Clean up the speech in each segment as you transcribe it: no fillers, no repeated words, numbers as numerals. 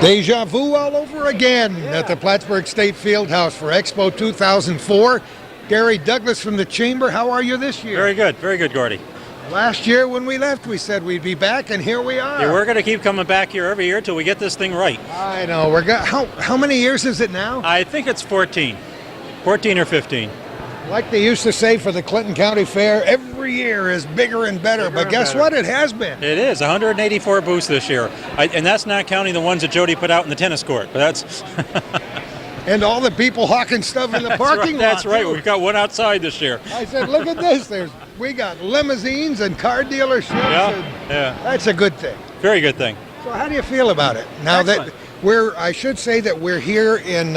Deja vu all over again at the Plattsburgh State Fieldhouse for Expo 2004. Gary Douglas from the Chamber, how are you this year? Very good, Gordy. Last year when we left, we said we'd be back, and here we are. Yeah, we're going to keep coming back here every year till we get this thing right. I know. How many years is it now? I think it's 14 or 15. Like they used to say for the Clinton County Fair, every year is bigger and better. But guess what? It has been. It is 184 booths this year, and that's not counting the ones that Jody put out in the tennis court. But that's and all the people hawking stuff in the parking lot. That's right. Too. We've got one outside this year. I said, look at this. We got limousines and car dealerships. Yeah. That's a good thing. Very good thing. So how do you feel about it now? Excellent. That I should say that we're here in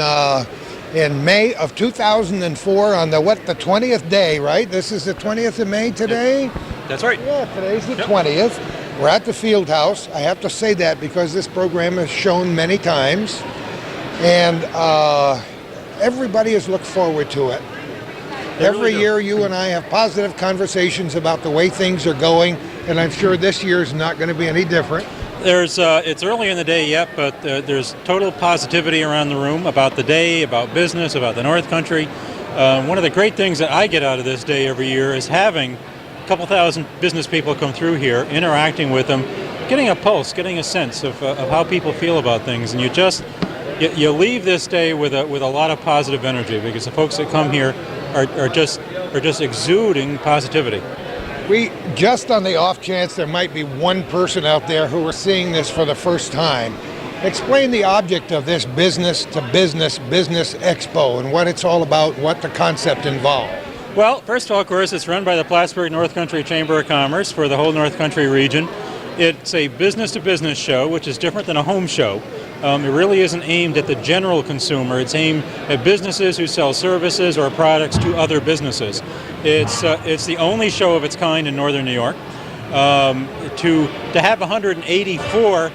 May of 2004 on the 20th day, right? This is the 20th of May today? That's right. Yeah, today's the 20th. We're at the Fieldhouse. I have to say that because this program is shown many times. And everybody has looked forward to it. Every year you and I have positive conversations about the way things are going, and I'm sure this year is not going to be any different. It's early in the day yet, but there's total positivity around the room about the day, about business, about the North Country. One of the great things that I get out of this day every year is having a couple thousand business people come through here, interacting with them, getting a pulse, getting a sense of how people feel about things, and you leave this day with a lot of positive energy because the folks that come here are just exuding positivity. We just on the off chance there might be one person out there who is seeing this for the first time, explain the object of this business to business expo and what it's all about, what the concept involved. Well, first of all, of course, it's run by the Plattsburgh North Country Chamber of Commerce for the whole North Country region. It's a business-to-business show, which is different than a home show. It really isn't aimed at the general consumer. It's aimed at businesses who sell services or products to other businesses. It's the only show of its kind in Northern New York. To have 184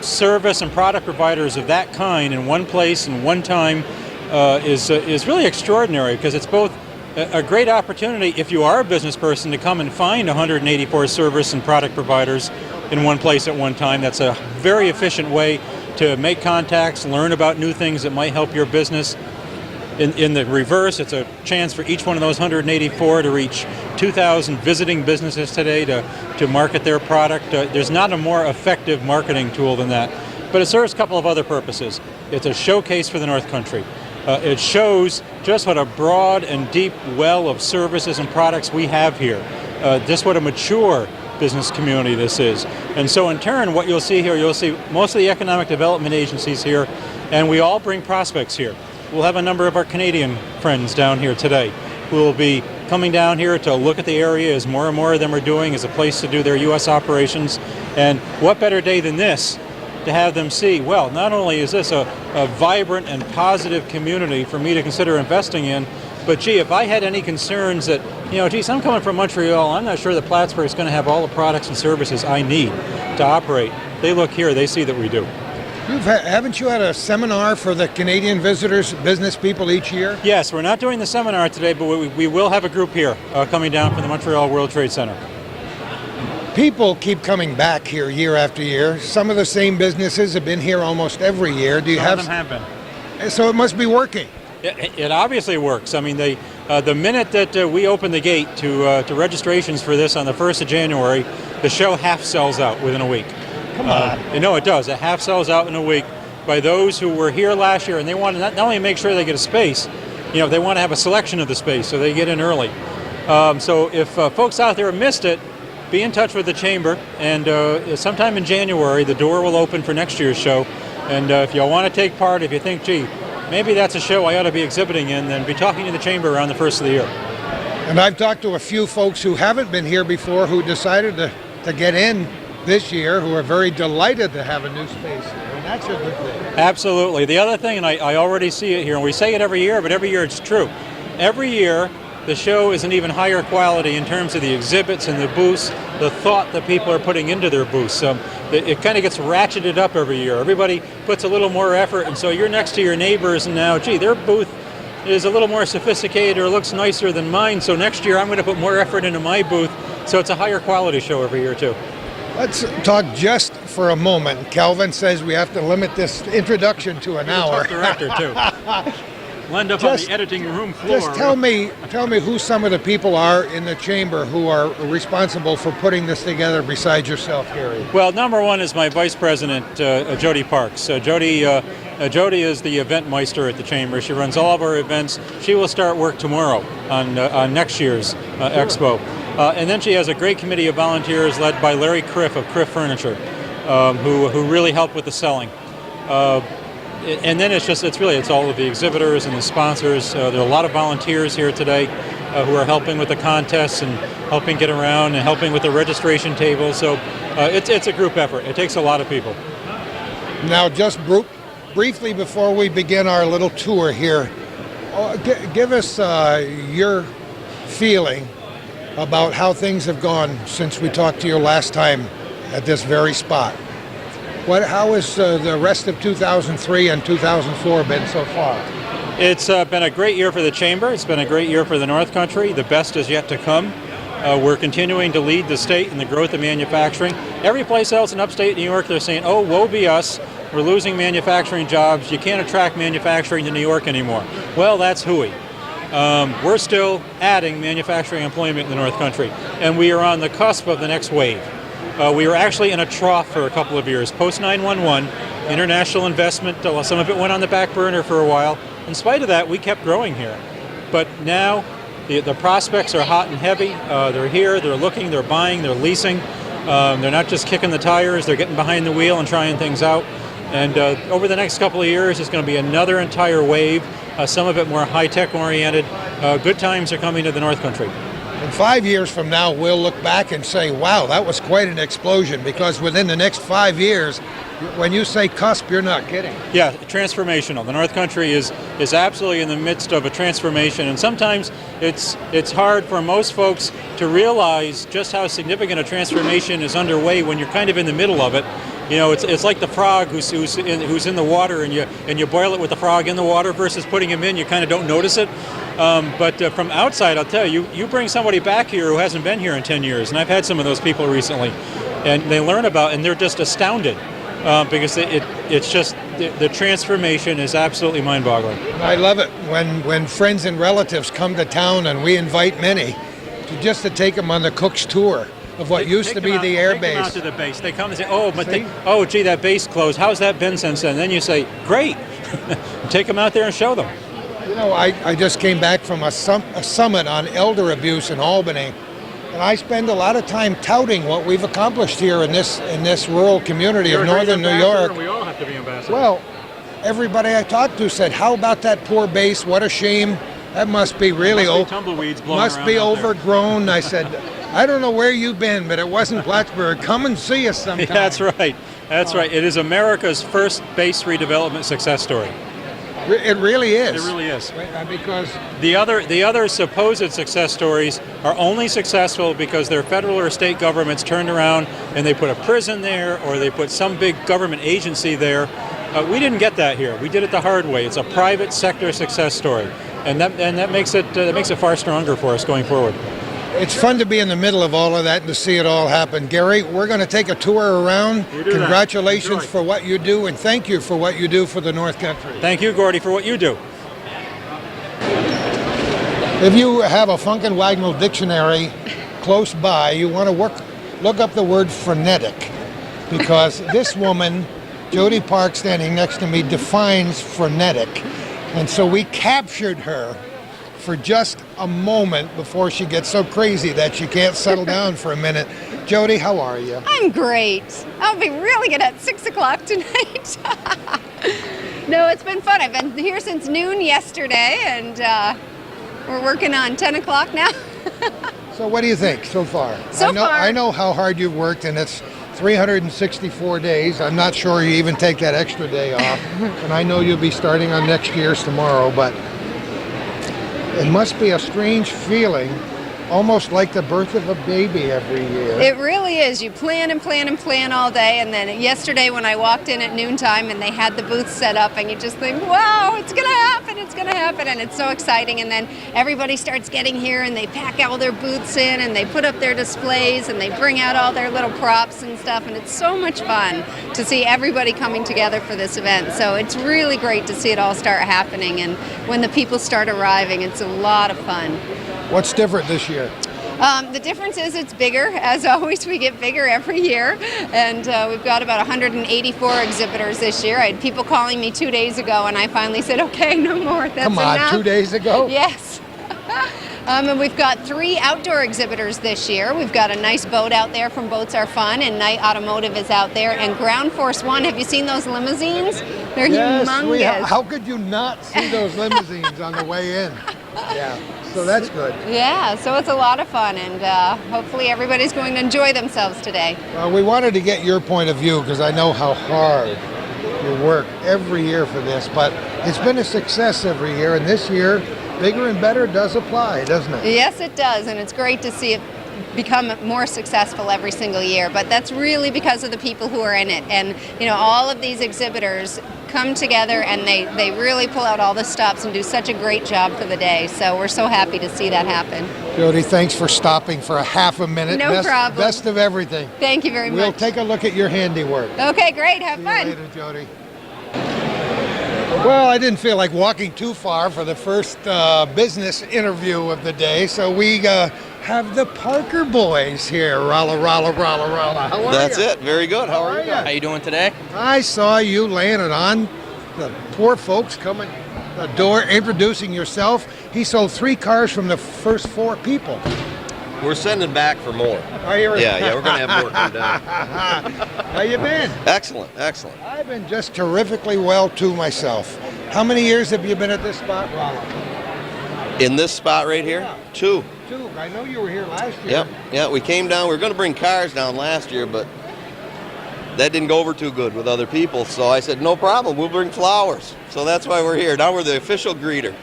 service and product providers of that kind in one place and one time is really extraordinary because it's both a great opportunity if you are a business person to come and find 184 service and product providers in one place at one time. That's a very efficient way to make contacts, learn about new things that might help your business. In the reverse, it's a chance for each one of those 184 to reach 2,000 visiting businesses today to market their product. There's not a more effective marketing tool than that, but it serves a couple of other purposes. It's a showcase for the North Country. It shows just what a broad and deep well of services and products we have here. Just what a mature business community this is. And so in turn, what you'll see here, you'll see most of the economic development agencies here, and we all bring prospects here. We'll have a number of our Canadian friends down here today who will be coming down here to look at the area, as more and more of them are doing, as a place to do their U.S. operations. And what better day than this to have them see, well, not only is this a vibrant and positive community for me to consider investing in, but gee, if I had any concerns that, geez, I'm coming from Montreal, I'm not sure that Plattsburgh is going to have all the products and services I need to operate. They look here, they see that we do. Haven't you had a seminar for the Canadian visitors, business people each year? Yes, we're not doing the seminar today, but we will have a group here coming down from the Montreal World Trade Center. People keep coming back here year after year. Some of the same businesses have been here almost every year. Do you Some of them have been. So it must be working. It obviously works. I mean, the minute that we open the gate to registrations for this on the 1st of January, the show half sells out within a week. Come on. It does. It half sells out in a week by those who were here last year, and they want to not only make sure they get a space, they want to have a selection of the space, so they get in early. So if folks out there missed it, be in touch with the Chamber, and sometime in January, the door will open for next year's show. And if you want to take part, if you think, gee, maybe that's a show I ought to be exhibiting in, then be talking to the Chamber around the 1st of the year. And I've talked to a few folks who haven't been here before who decided to get in this year, who are very delighted to have a new space here, and that's a good thing. Absolutely. The other thing, and I already see it here, and we say it every year, but every year it's true. Every year, the show is an even higher quality in terms of the exhibits and the booths, the thought that people are putting into their booths. It kind of gets ratcheted up every year. Everybody puts a little more effort, and so you're next to your neighbors, and now, gee, their booth is a little more sophisticated or looks nicer than mine, so next year I'm going to put more effort into my booth, so it's a higher quality show every year, too. Let's talk just for a moment. Calvin says we have to limit this introduction to an hour. Director too. End up on the editing room floor. Just tell me who some of the people are in the chamber who are responsible for putting this together besides yourself, Gary. Well, number one is my vice president, Jody Parks. Jody is the event meister at the chamber. She runs all of our events. She will start work tomorrow on next year's Expo. And then she has a great committee of volunteers led by Larry Criff of Criff Furniture, who really help with the selling. And then it's all of the exhibitors and the sponsors. There are a lot of volunteers here today who are helping with the contests and helping get around and helping with the registration table. So it's a group effort. It takes a lot of people. Now, just briefly before we begin our little tour here, give us your feeling about how things have gone since we talked to you last time at this very spot. How has the rest of 2003 and 2004 been so far? It's been a great year for the Chamber. It's been a great year for the North Country. The best is yet to come. We're continuing to lead the state in the growth of manufacturing. Every place else in upstate New York, they're saying, oh, woe be us. We're losing manufacturing jobs. You can't attract manufacturing to New York anymore. Well, that's hooey. We're still adding manufacturing employment in the North Country, and we are on the cusp of the next wave. We were actually in a trough for a couple of years. Post 9/11, international investment, some of it went on the back burner for a while. In spite of that, we kept growing here. But now the prospects are hot and heavy. They're here, they're looking, they're buying, they're leasing. They're not just kicking the tires, they're getting behind the wheel and trying things out. And over the next couple of years, it's going to be another entire wave, some of it more high-tech oriented. Good times are coming to the North Country. In 5 years from now, we'll look back and say, wow, that was quite an explosion, because within the next 5 years, when you say cusp, you're not kidding. Yeah, transformational. The North Country is absolutely in the midst of a transformation, and sometimes it's hard for most folks to realize just how significant a transformation is underway when you're kind of in the middle of it. You know, it's like the frog who's in the water, and you boil it with the frog in the water versus putting him in. You kind of don't notice it. But from outside, I'll tell you, you bring somebody back here who hasn't been here in 10 years, and I've had some of those people recently, and they learn about, and they're just astounded because it's just the transformation is absolutely mind-boggling. I love it when friends and relatives come to town, and we invite many to take them on the Cook's tour of what used to be the air base. Take them out to the base. They come and say, gee, that base closed. How's that been since then? And then you say, great. Take them out there and show them. You know, I just came back from a summit on elder abuse in Albany, and I spend a lot of time touting what we've accomplished here in this rural community of northern New York. We all have to be ambassadors. Well, everybody I talked to said, how about that poor base? What a shame. That must be really tumbleweeds blowing must around be out overgrown. I said, I don't know where you've been, but it wasn't Plattsburgh. Come and see us sometime. That's right. That's right. It is America's first base redevelopment success story. It really is. It really is. Because the other supposed success stories are only successful because their federal or state governments turned around and they put a prison there, or they put some big government agency there. We didn't get that here. We did it the hard way. It's a private sector success story, and that makes it far stronger for us going forward. It's fun to be in the middle of all of that and to see it all happen. Gary, we're going to take a tour around. Congratulations for what you do, and thank you for what you do for the North Country. Thank you, Gordy, for what you do. If you have a Funk and Wagnall dictionary close by, you want to look up the word frenetic, because this woman, Jody Parks, standing next to me, defines frenetic. And so we captured her for just a moment before she gets so crazy that she can't settle down for a minute. Jody, how are you? I'm great. I'll be really good at 6 o'clock tonight. No, it's been fun. I've been here since noon yesterday, and we're working on 10 o'clock now. So what do you think so far? I know how hard you've worked, and it's 364 days. I'm not sure you even take that extra day off. And I know you'll be starting on next year's tomorrow, but it must be a strange feeling almost like the birth of a baby every year. It really is. You plan and plan and plan all day, and then yesterday when I walked in at noontime and they had the booth set up, and you just think, wow, it's going to happen, it's going to happen, and it's so exciting. And then everybody starts getting here and they pack all their booths in and they put up their displays and they bring out all their little props and stuff, and it's so much fun to see everybody coming together for this event. So it's really great to see it all start happening, and when the people start arriving, it's a lot of fun. What's different this year? The difference is it's bigger. As always, we get bigger every year, and we've got about 184 exhibitors this year. I had people calling me 2 days ago, and I finally said, okay, no more, that's Come on, enough. 2 days ago? Yes. And we've got 3 outdoor exhibitors this year. We've got a nice boat out there from Boats Are Fun, and Night Automotive is out there, and Ground Force One. Have you seen those limousines? They're humongous. How could you not see those limousines on the way in? Yeah, so that's good. Yeah, so it's a lot of fun, and hopefully everybody's going to enjoy themselves today. Well, we wanted to get your point of view because I know how hard you work every year for this, but it's been a success every year, and this year, bigger and better does apply, doesn't it? Yes, it does, and it's great to see it become more successful every single year, but that's really because of the people who are in it. And all of these exhibitors come together and they really pull out all the stops and do such a great job for the day, so we're so happy to see that happen. Jody, thanks for stopping for a half a minute. No problem. Best of everything. Thank you very much. We'll take a look at your handiwork. Okay, great, have See fun. you later, Jody. Well, I didn't feel like walking too far for the first business interview of the day, so we have the Parker boys here. Ralla, ralla, ralla, ralla. How are That's you? it. Very good. How are you? How you doing today? I saw you laying it on. The poor folks coming the door, introducing yourself. He sold 3 cars from the first 4 people. We're sending back for more. Are you? Yeah, we're going to have more come down. How you been? Excellent, excellent. I've been just terrifically well, too, myself. How many years have you been at this spot, Rolla? In this spot right here? Yeah. 2. 2. I know you were here last year. Yep. We came down. We were going to bring cars down last year, but that didn't go over too good with other people. So I said, no problem. We'll bring flowers. So that's why we're here. Now we're the official greeter.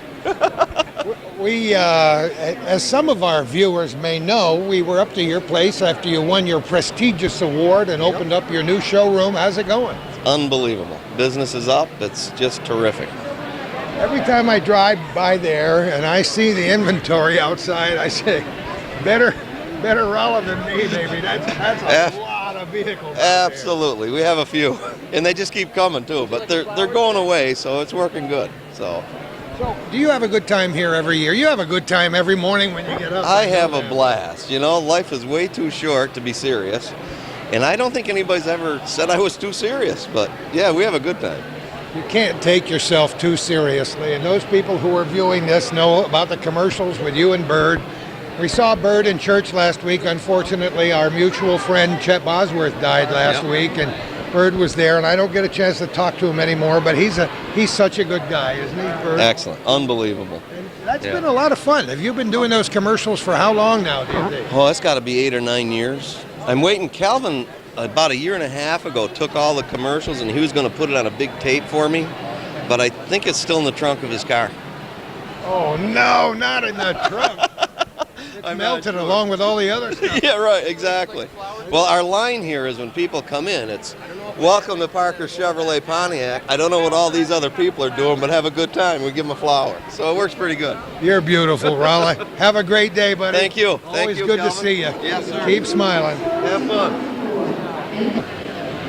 We, as some of our viewers may know, we were up to your place after you won your prestigious award and opened up your new showroom. How's it going? Unbelievable. Business is up. It's just terrific. Every time I drive by there and I see the inventory outside, I say, better Rolla than me, baby. That's a lot of vehicles. Absolutely. We have a few. And they just keep coming, too. But they're going away, so it's working good. So do you have a good time here every year? You have a good time every morning when you get up? I have a blast. Life is way too short to be serious. And I don't think anybody's ever said I was too serious. But, yeah, we have a good time. You can't take yourself too seriously. And those people who are viewing this know about the commercials with you and Bird. We saw Bird in church last week. Unfortunately, our mutual friend Chet Bosworth died last week, and Bird was there, and I don't get a chance to talk to him anymore, but he's such a good guy, isn't he, Bird? Excellent. Unbelievable. And that's been a lot of fun. Have you been doing those commercials for how long now, do you think? Well, it's got to be 8 or 9 years. I'm waiting. Calvin, about a year and a half ago, took all the commercials, and he was going to put it on a big tape for me, but I think it's still in the trunk of his car. Oh, no, not in the trunk. It's melted along with all the other stuff. Yeah, right, exactly. Well, our line here is when people come in, it's welcome to Parker Chevrolet Pontiac. I don't know what all these other people are doing, but have a good time. We give them a flower. So it works pretty good. You're beautiful, Rolla. Have a great day, buddy. Thank you. Always Thank you, good Calvin. to see you. Yes, sir. Keep smiling. Have fun.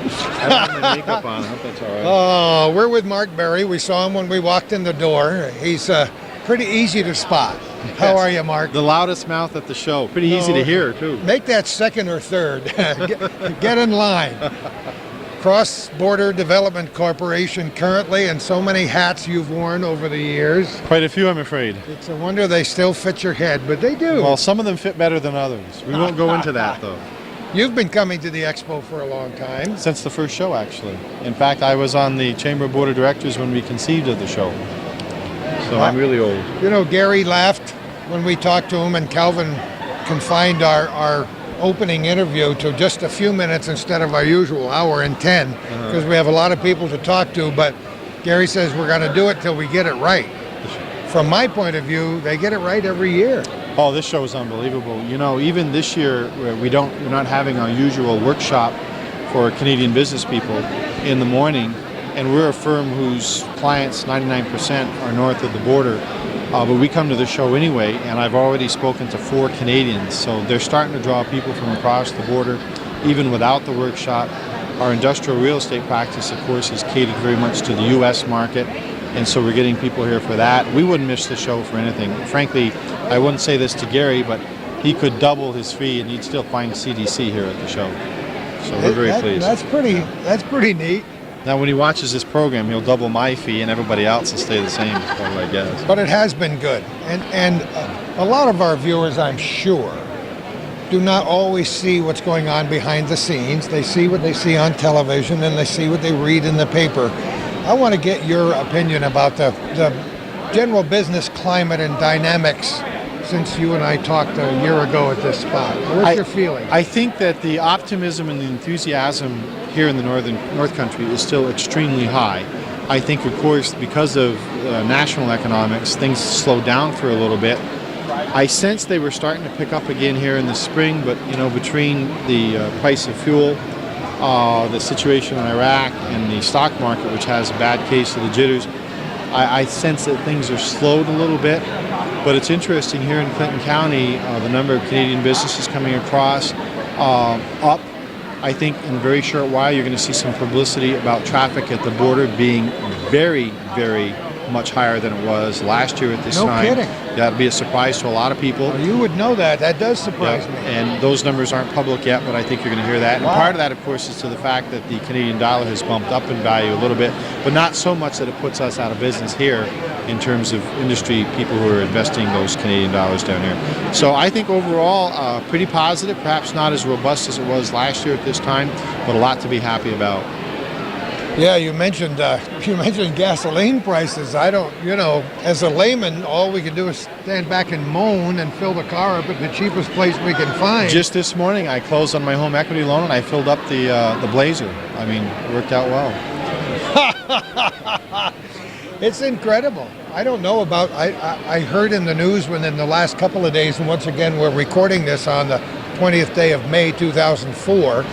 I have my makeup on. I hope that's all right. Oh, we're with Mark Berry. We saw him when we walked in the door. He's pretty easy to spot. How are you, Mark? The loudest mouth at the show. Pretty easy to hear, too. Make that second or third. Get in line. Cross Border Development Corporation currently, and so many hats you've worn over the years. Quite a few, I'm afraid. It's a wonder they still fit your head, but they do. Well, some of them fit better than others. We won't go into that, though. You've been coming to the Expo for a long time. Since the first show, actually. In fact, I was on the Chamber Board of Directors when we conceived of the show. So I'm really old. You know, Gary laughed when we talked to him, and Calvin confined our opening interview to just a few minutes instead of our usual hour and 10, because we have a lot of people to talk to, but Gary says we're going to do it till we get it right. From my point of view, they get it right every year. Oh, this show is unbelievable. You know, even this year, we're not having our usual workshop for Canadian business people in the morning, and we're a firm whose clients, 99%, are north of the border. But we come to the show anyway, and I've already spoken to 4 Canadians, so they're starting to draw people from across the border, even without the workshop. Our industrial real estate practice, of course, is catered very much to the U.S. market, and so we're getting people here for that. We wouldn't miss the show for anything. Frankly, I wouldn't say this to Gary, but he could double his fee and he'd still find CDC here at the show. So we're very pleased. That's pretty neat. Now, when he watches this program, he'll double my fee and everybody else will stay the same, is what I guess. But it has been good. And a lot of our viewers, I'm sure, do not always see what's going on behind the scenes. They see what they see on television and they see what they read in the paper. I want to get your opinion about the general business climate and dynamics since you and I talked a year ago at this spot. What's your feeling? I think that the optimism and the enthusiasm here in the North Country is still extremely high. I think, of course, because of national economics, things slowed down for a little bit. I sense they were starting to pick up again here in the spring, but you know, between the price of fuel, the situation in Iraq, and the stock market, which has a bad case of the jitters, I sense that things are slowed a little bit. But it's interesting here in Clinton County, the number of Canadian businesses coming across up. I think in a very short while you're going to see some publicity about traffic at the border being very, very much higher than it was last year at this time. No kidding. That'll be a surprise to a lot of people. Well, you would know that. That does surprise me. And those numbers aren't public yet, but I think you're going to hear that. Wow. And part of that, of course, is to the fact that the Canadian dollar has bumped up in value a little bit, but not so much that it puts us out of business here in terms of industry people who are investing those Canadian dollars down here. So I think overall, pretty positive, perhaps not as robust as it was last year at this time, but a lot to be happy about. Yeah, you mentioned gasoline prices. I don't, as a layman, all we can do is stand back and moan and fill the car up at the cheapest place we can find. Just this morning, I closed on my home equity loan and I filled up the Blazer. I mean, it worked out well. It's incredible. I don't know about. I heard in the news within the last couple of days, and once again, we're recording this on the 20th day of May 2004,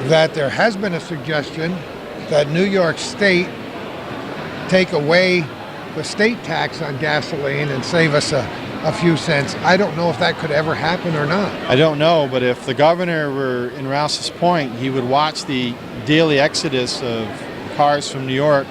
that there has been a suggestion that New York State take away the state tax on gasoline and save us a few cents. I don't know if that could ever happen or not. I don't know, but if the governor were in Rouse's Point, he would watch the daily exodus of cars from New York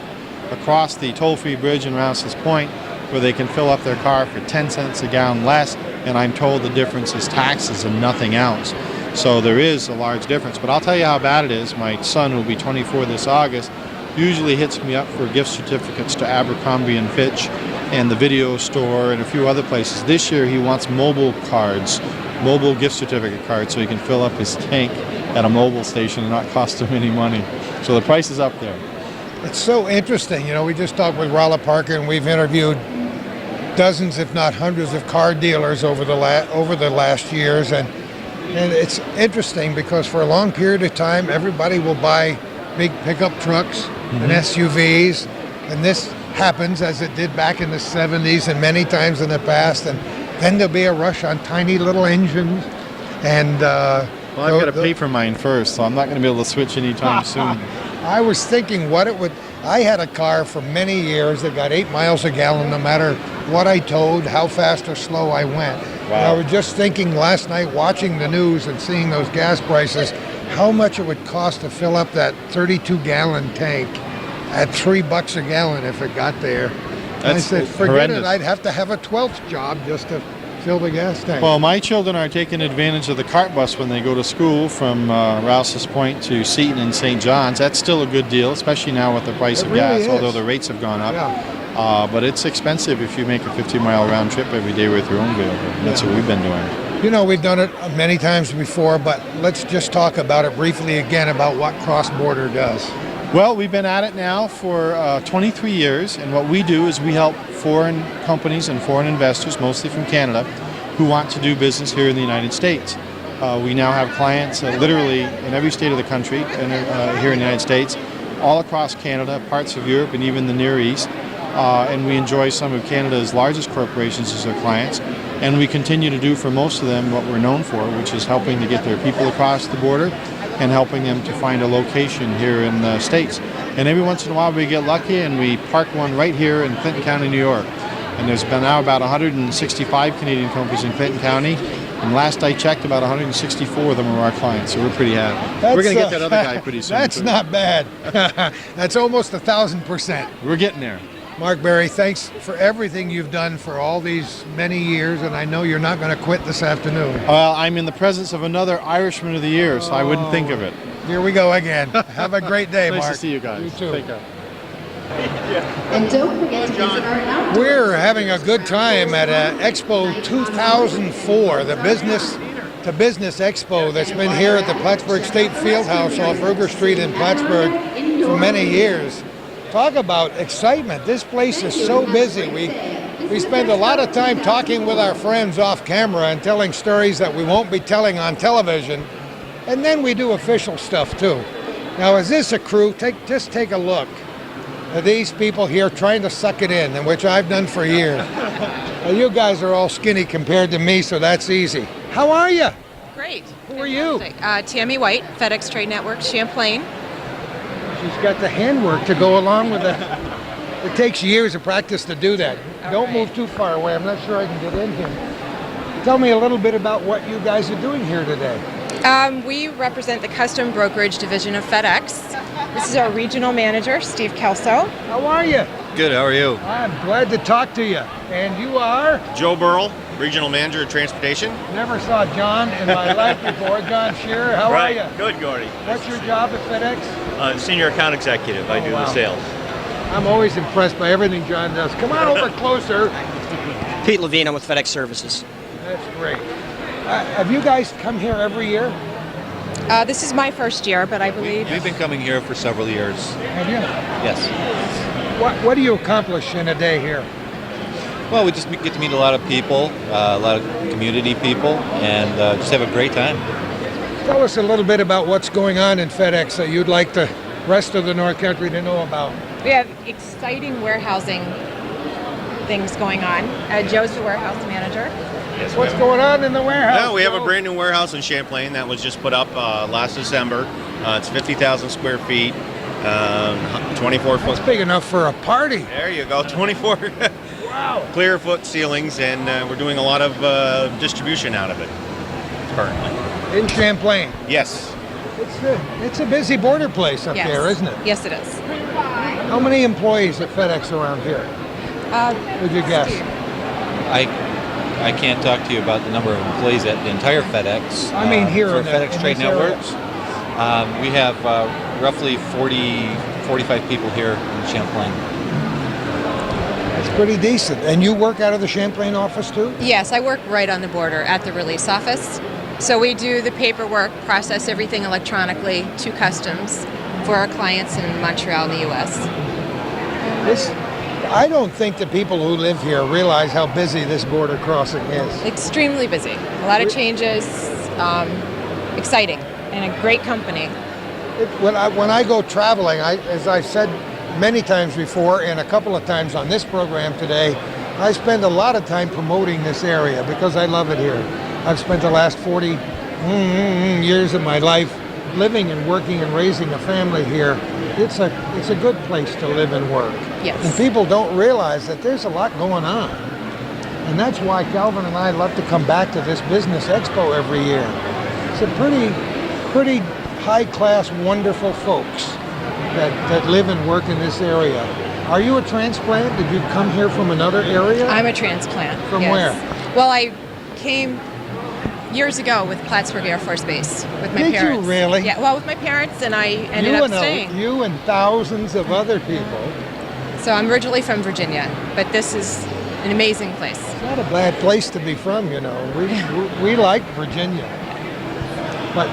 across the toll-free bridge in Rouse's Point, where they can fill up their car for 10 cents a gallon less, and I'm told the difference is taxes and nothing else. So there is a large difference, but I'll tell you how bad it is. My son, who will be 24 this August, usually hits me up for gift certificates to Abercrombie & Fitch and the video store and a few other places. This year he wants mobile cards, mobile gift certificate cards, so he can fill up his tank at a mobile station and not cost him any money. So the price is up there. It's so interesting. We just talked with Rolla Parker, and we've interviewed dozens, if not hundreds, of car dealers over the last years, and it's interesting because for a long period of time, everybody will buy big pickup trucks and SUVs, and this happens as it did back in the 70s and many times in the past, and then there'll be a rush on tiny little engines, and well, I've got to pay for mine first, so I'm not going to be able to switch anytime soon. I was thinking I had a car for many years that got 8 miles a gallon no matter what I towed, how fast or slow I went. Wow. And I was just thinking last night, watching the news and seeing those gas prices, how much it would cost to fill up that 32-gallon tank at $3 a gallon if it got there. I said, forget horrendous. it, I'd have to have a 12th job just to fill the gas tank. Well, my children are taking advantage of the cart bus when they go to school from Rouse's Point to Seton and St. John's. That's still a good deal, especially now with the price of gas, is. although the rates have gone up. Yeah. But it's expensive if you make a 50-mile round trip every day with your own vehicle. That's what we've been doing. We've done it many times before, but let's just talk about it briefly again about what cross-border does. Well, we've been at it now for 23 years, and what we do is we help foreign companies and foreign investors, mostly from Canada, who want to do business here in the United States. We now have clients literally in every state of the country and here in the United States, all across Canada, parts of Europe, and even the Near East. And we enjoy some of Canada's largest corporations as our clients. And we continue to do for most of them what we're known for, which is helping to get their people across the border and helping them to find a location here in the States. And every once in a while we get lucky and we park one right here in Clinton County, New York. And there's been now about 165 Canadian companies in Clinton County. And last I checked, about 164 of them are our clients, so we're pretty happy. We're going to get that other guy pretty soon. That's not bad. That's almost 1,000%. We're getting there. Mark Berry, thanks for everything you've done for all these many years, and I know you're not going to quit this afternoon. Well, I'm in the presence of another Irishman of the Year, so I wouldn't think of it. Here we go again. Have a great day, Mark. Nice to see you guys. You too. Take care. And don't forget to visit our outdoor. We're having a good time at Expo 2004, the business to business expo that's been here at the Plattsburgh State Fieldhouse off Ruger Street in Plattsburgh for many years. Talk about excitement. This place is so busy. We spend a lot of time talking with our friends off camera and telling stories that we won't be telling on television. And then we do official stuff too. Now, is this a crew? Just take a look at these people here trying to suck it in, which I've done for years. Now, you guys are all skinny compared to me, so that's easy. How are you? Great. Who are you? Tammy White, FedEx Trade Network, Champlain. She's got the handwork to go along with it. It takes years of practice to do that. Don't move too far away. I'm not sure I can get in here. Tell me a little bit about what you guys are doing here today. We represent the custom brokerage division of FedEx. This is our regional manager, Steve Kelso. How are you? Good, how are you? I'm glad to talk to you. And you are? Joe Burrell, Regional Manager of Transportation. Never saw John in my life before. John Shearer, how are you? Good, Gordy. What's your job at FedEx? Senior Account Executive. I do the sales. I'm always impressed by everything John does. Come on over closer. Pete Levine, I'm with FedEx Services. That's great. Have you guys come here every year? This is my first year, but I believe... We've been coming here for several years. Have you? Yes. What do you accomplish in a day here? Well, we just get to meet a lot of people, a lot of community people, and just have a great time. Tell us a little bit about what's going on in FedEx that you'd like the rest of the North Country to know about. We have exciting warehousing things going on. Joe's the warehouse manager. Yes, What's going on in the warehouse? No, we have a brand new warehouse in Champlain that was just put up last December. It's 50,000 square feet, 24 foot. It's big enough for a party. There you go, 24 Wow. clear foot ceilings, and we're doing a lot of distribution out of it currently. In Champlain. Yes. It's a busy border place up Yes. there, isn't it? Yes, it is. How many employees at FedEx around here? Would you guess? Steve. I can't talk to you about the number of employees at the entire FedEx. I mean here for in FedEx in Trade this area. Networks. We have roughly 45 people here in Champlain. That's pretty decent. And you work out of the Champlain office too? Yes, I work right on the border at the release office. So we do the paperwork, process everything electronically to customs for our clients in Montreal in the U.S. I don't think the people who live here realize how busy this border crossing is. Extremely busy. A lot of changes, exciting, and a great company. When I go traveling, as I've said many times before and a couple of times on this program today, I spend a lot of time promoting this area because I love it here. I've spent the last 40 years of my life living and working and raising a family here. It's a good place to live and work. Yes. And people don't realize that there's a lot going on. And that's why Calvin and I love to come back to this business expo every year. It's a pretty high-class, wonderful folks that live and work in this area. Are you a transplant? Did you come here from another area? I'm a transplant. From yes. where? Well, I came years ago with Plattsburgh Air Force Base with my Did parents. you really? Yeah, well, with my parents, and I ended up staying. You and thousands of other people. So I'm originally from Virginia, but this is an amazing place. It's not a bad place to be from, you know. We like Virginia. But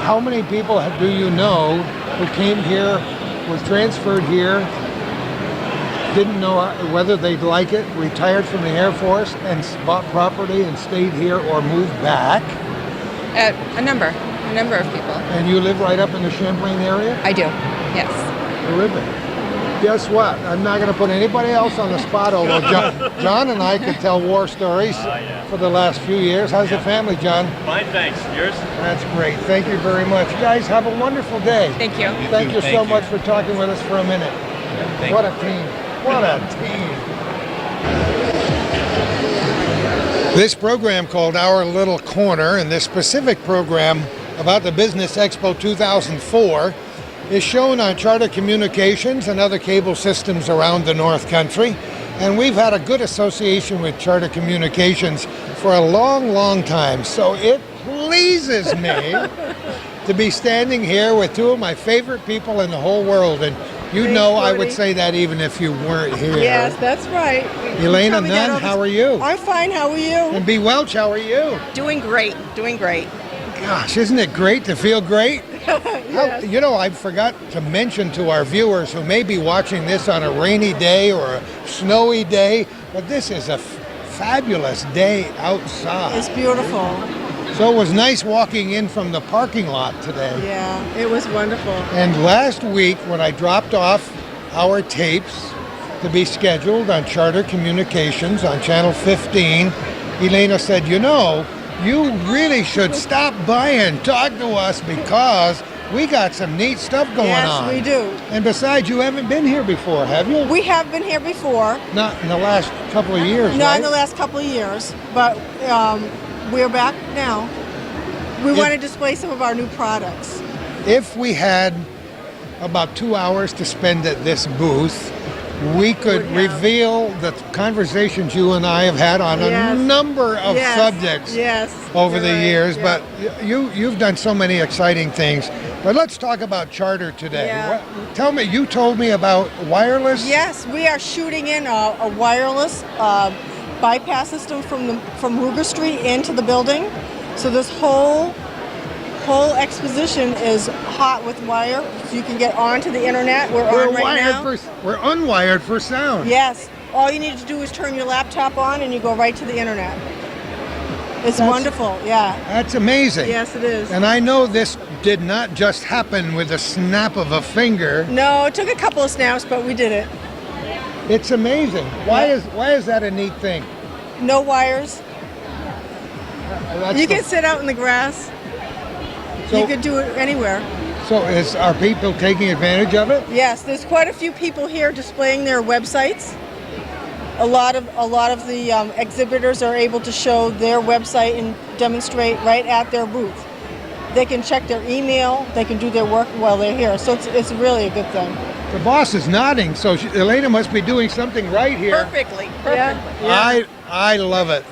how many people do you know who came here, was transferred here, didn't know whether they'd like it, retired from the Air Force and bought property and stayed here or moved back? A number of people. And you live right up in the Champlain area? I do, yes. Terrific. Guess what? I'm not going to put anybody else on the spot, although John and I could tell war stories for the last few years. How's the family, John? Fine, thanks. Yours? That's great. Thank you very much. You guys have a wonderful day. Thank you. Thank you so much for talking with us for a minute. What a team. What a team. This program called Our Little Corner, and this specific program about the Business Expo 2004 is shown on Charter Communications and other cable systems around the North Country. And we've had a good association with Charter Communications for a long, long time. So it pleases me to be standing here with two of my favorite people in the whole world. And you know I would say that even if you weren't here. Yes, that's right. Elena Nunn, how are you? I'm fine, how are you? And B. Welch, how are you? Doing great, doing great. Gosh, isn't it great to feel great? Yes. You know, I forgot to mention to our viewers who may be watching this on a rainy day or a snowy day, but this is a fabulous day outside. It's beautiful. So it was nice walking in from the parking lot today. Yeah, it was wonderful. And last week when I dropped off our tapes to be scheduled on Charter Communications on Channel 15, Elena said, you know, you really should stop by and talk to us because we got some neat stuff going on. Yes, we do. And besides, you haven't been here before, have you? We have been here before. Not in the last couple of years, Not right? in the last couple of years, but we're back now. We want to display some of our new products. If we had about 2 hours to spend at this booth, we could reveal the conversations you and I have had on a number of subjects over the years. But you've done so many exciting things. But let's talk about Charter today. Yeah. Tell me, you told me about wireless? Yes, we are shooting in a wireless bypass system from Ruger Street into the building. So this whole exposition is hot with wire, so you can get onto the internet. We're on right now. We're unwired for sound. Yes. All you need to do is turn your laptop on and you go right to the internet. It's wonderful, yeah. That's amazing. Yes, it is. And I know this did not just happen with a snap of a finger. No, it took a couple of snaps, but we did it. It's amazing. Why is that a neat thing? No wires. You can sit out in the grass. You could do it anywhere. So are people taking advantage of it? Yes, there's quite a few people here displaying their websites. A lot of the exhibitors are able to show their website and demonstrate right at their booth. They can check their email, they can do their work while they're here. So it's really a good thing. The boss is nodding, so Elena must be doing something right here. Perfectly. Yeah. I love it.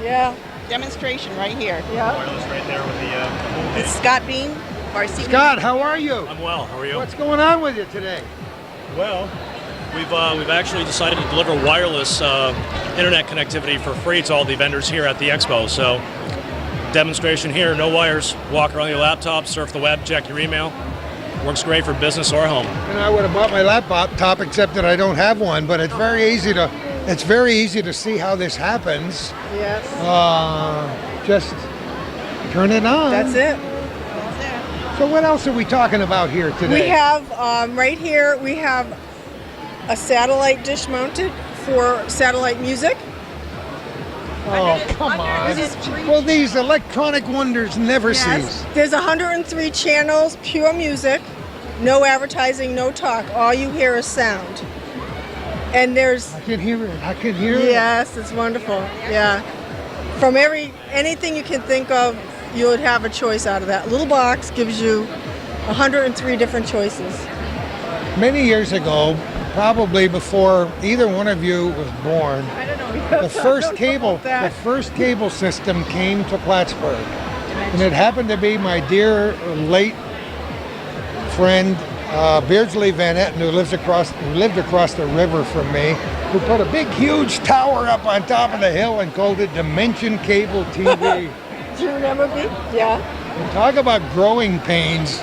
Yeah. Demonstration right here. Yeah. Wireless right there with the It's Scott Bean, RC. Scott, how are you? I'm well. How are you? What's going on with you today? Well, we've actually decided to deliver wireless internet connectivity for free to all the vendors here at the Expo. So, demonstration here, no wires. Walk around your laptop, surf the web, check your email. Works great for business or home. And I would have bought my laptop, except that I don't have one. But it's very easy to see how this happens. Yes. Just turn it on. That's it. So what else are we talking about here today? We have right here. We have a satellite dish mounted for satellite music. Oh, come on. Well, these electronic wonders never cease. There's 103 channels, pure music, no advertising, no talk. All you hear is sound. And there's... I can hear it. I can hear it. Yes, it's wonderful. Yeah. From anything you can think of, you would have a choice out of that. Little box gives you 103 different choices. Many years ago, probably before either one of you was born, I don't know. the first cable system came to Plattsburgh, and it happened to be my dear late friend Beardsley Van Etten, who lived across the river from me, who put a big, huge tower up on top of the hill and called it Dimension Cable TV. Do you remember me? Yeah. And talk about growing pains.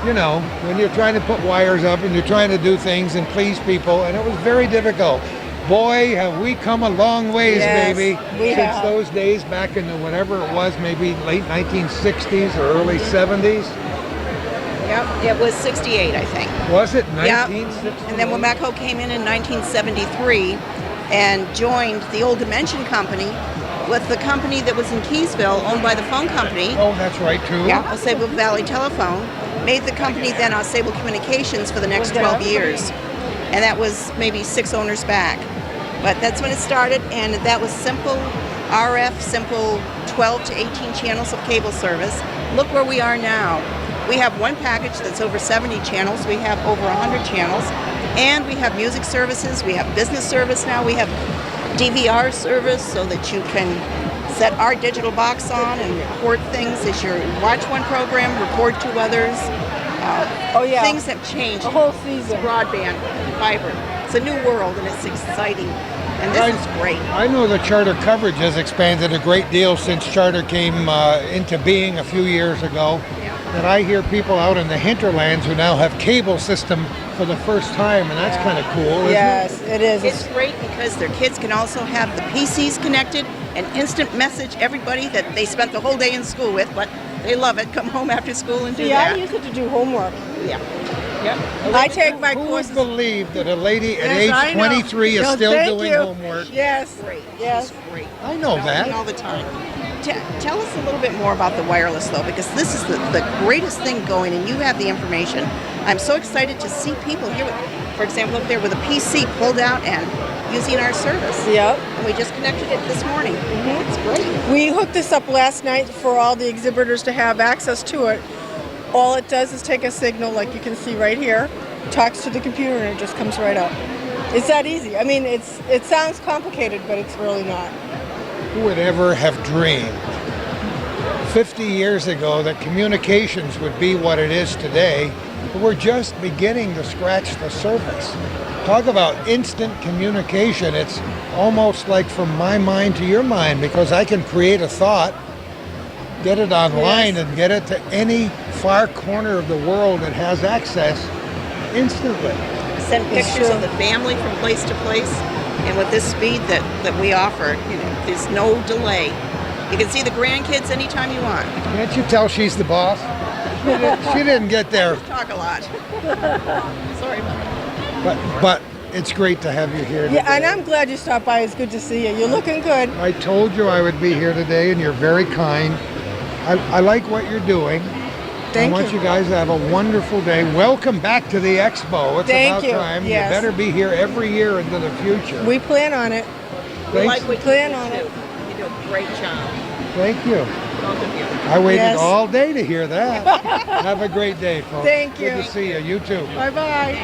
You know, when you're trying to put wires up and you're trying to do things and please people, and it was very difficult. Boy, have we come a long ways, baby, since those days back in the whatever it was, maybe late 1960s or early 70s. Yep, it was 68, I think. Was it Yep. 1960? And then Womaco came in 1973 and joined the old Dimension Company with the company that was in Keysville, owned by the phone company. Oh, that's right, too. Yeah, Osable Valley Telephone. Made the company then Osable Communications for the next 12 years. And that was maybe 6 owners back. But that's when it started, and that was simple RF, simple 12 to 18 channels of cable service. Look where we are now. We have one package that's over 70 channels. We have over 100 channels. And we have music services. We have business service now. We have DVR service so that you can set our digital box on and record things as you watch one program, record 2 others. Things have changed. The whole season. Broadband, fiber. It's a new world and it's exciting. And this is great. I know the Charter coverage has expanded a great deal since Charter came into being a few years ago. And I hear people out in the hinterlands who now have cable system for the first time, and that's kind of cool, isn't Yes, it is. It's great because their kids can also have the PCs connected and instant message everybody that they spent the whole day in school with, but they love it. Come home after school and do See, that. I use it to do homework. Yeah. I take my Who would courses. believe that a lady at Yes, I age know. 23 is No, still thank doing you. homework? Yes. Great. Yes. She's great. I know that. All the time. Tell us a little bit more about the wireless, though, because this is the greatest thing going, and you have the information. I'm so excited to see people here, for example, up there with a PC pulled out and using our service. Yep. And we just connected it this morning. It's great. We hooked this up last night for all the exhibitors to have access to it. All it does is take a signal, like you can see right here, talks to the computer, and it just comes right up. It's that easy. I mean, it sounds complicated, but it's really not. Who would ever have dreamed 50 years ago that communications would be what it is today? We're just beginning to scratch the surface. Talk about instant communication. It's almost like from my mind to your mind, because I can create a thought, get it online, and get it to any far corner of the world that has access instantly. Send pictures of the family from place to place, and with this speed that we offer, there's no delay. You can see the grandkids anytime you want. Can't you tell she's the boss? She didn't get there. Talk a lot. Sorry about that. But it's great to have you here today. Yeah, and I'm glad you stopped by. It's good to see you. You're looking good. I told you I would be here today, and you're very kind. I like what you're doing. Thank I want you. you guys to have a wonderful day. Welcome back to the Expo. It's Thank about you. time. Yes. You better be here every year into the future. We plan on it. Thanks. We plan on it. You do a great job. Thank you. Both of you. I waited Yes. all day to hear that. Have a great day, folks. Thank you. Good to see you. You too. Bye-bye.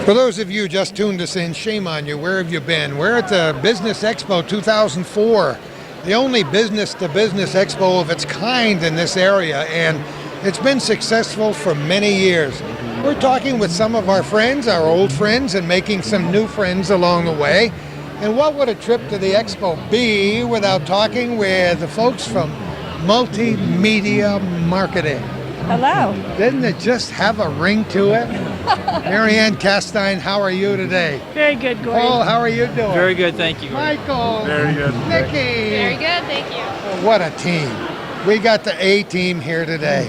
For those of you who just tuned us in, shame on you. Where have you been? We're at the Business Expo 2004, the only business-to-business expo of its kind in this area, and it's been successful for many years. We're talking with some of our friends, our old friends, and making some new friends along the way. And what would a trip to the Expo be without talking with the folks from Multimedia Marketing? Hello. Didn't it just have a ring to it? Marianne Castine, how are you today? Very good, Gordon. Paul, how are you doing? Very good, thank you. Michael. Very good. Nikki. Very good, thank you. What a team. We got the A team here today.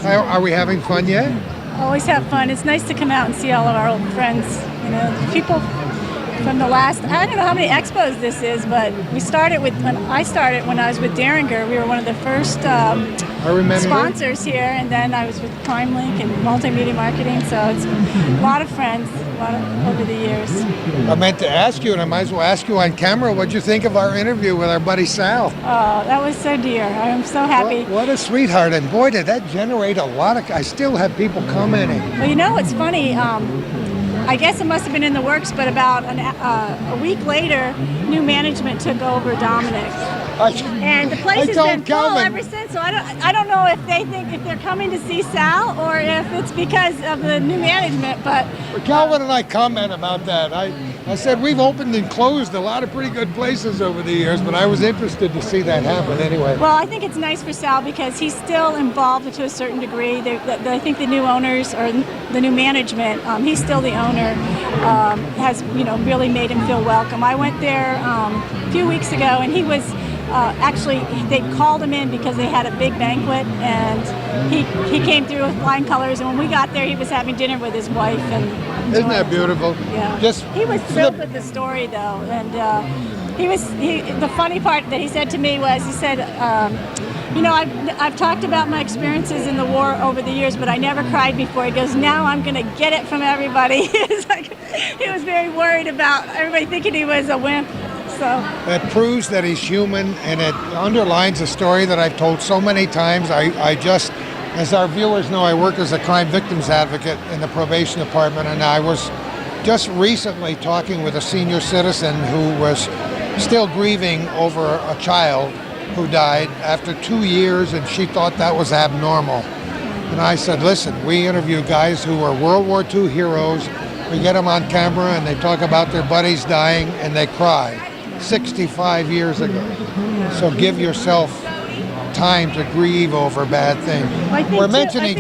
Are we having fun yet? Always have fun. It's nice to come out and see all of our old friends. People from the last, I don't know how many expos this is, but when I started when I was with Derringer. We were one of the first I remember. sponsors here, and then I was with PrimeLink and Multimedia Marketing, so it's a lot of friends, over the years. I meant to ask you, and I might as well ask you on camera, what'd you think of our interview with our buddy Sal? Oh, that was so dear. I'm so happy. What a sweetheart, and boy, did that generate a lot of, I still have people commenting. Well, you know what's funny? I guess it must have been in the works, but about a week later, new management took over Dominic. And the place has been full ever since, so I don't know if they think if they're coming to see Sal or if it's because of the new management, but... Calvin and I comment about that. I said we've opened and closed a lot of pretty good places over the years, but I was interested to see that happen anyway. Well, I think it's nice for Sal because he's still involved to a certain degree. I think the new owners or the new management, he's still the owner, has really made him feel welcome. I went there a few weeks ago, and he was actually, they called him in because they had a big banquet, and he came through with flying colors. And when we got there, he was having dinner with his wife. And isn't that beautiful? Yeah. He was thrilled with the story, though, and the funny part that he said to me was, he said, I've talked about my experiences in the war over the years, but I never cried before. He goes, now I'm going to get it from everybody. He was very worried about everybody thinking he was a wimp. So that proves that he's human, and it underlines a story that I've told so many times. I just, as our viewers know, I work as a crime victims advocate in the probation department, and I was just recently talking with a senior citizen who was still grieving over a child who died after 2 years, and she thought that was abnormal. And I said, listen, we interview guys who were World War II heroes. We get them on camera and they talk about their buddies dying and they cry 65 years ago. So give yourself time to grieve over bad things.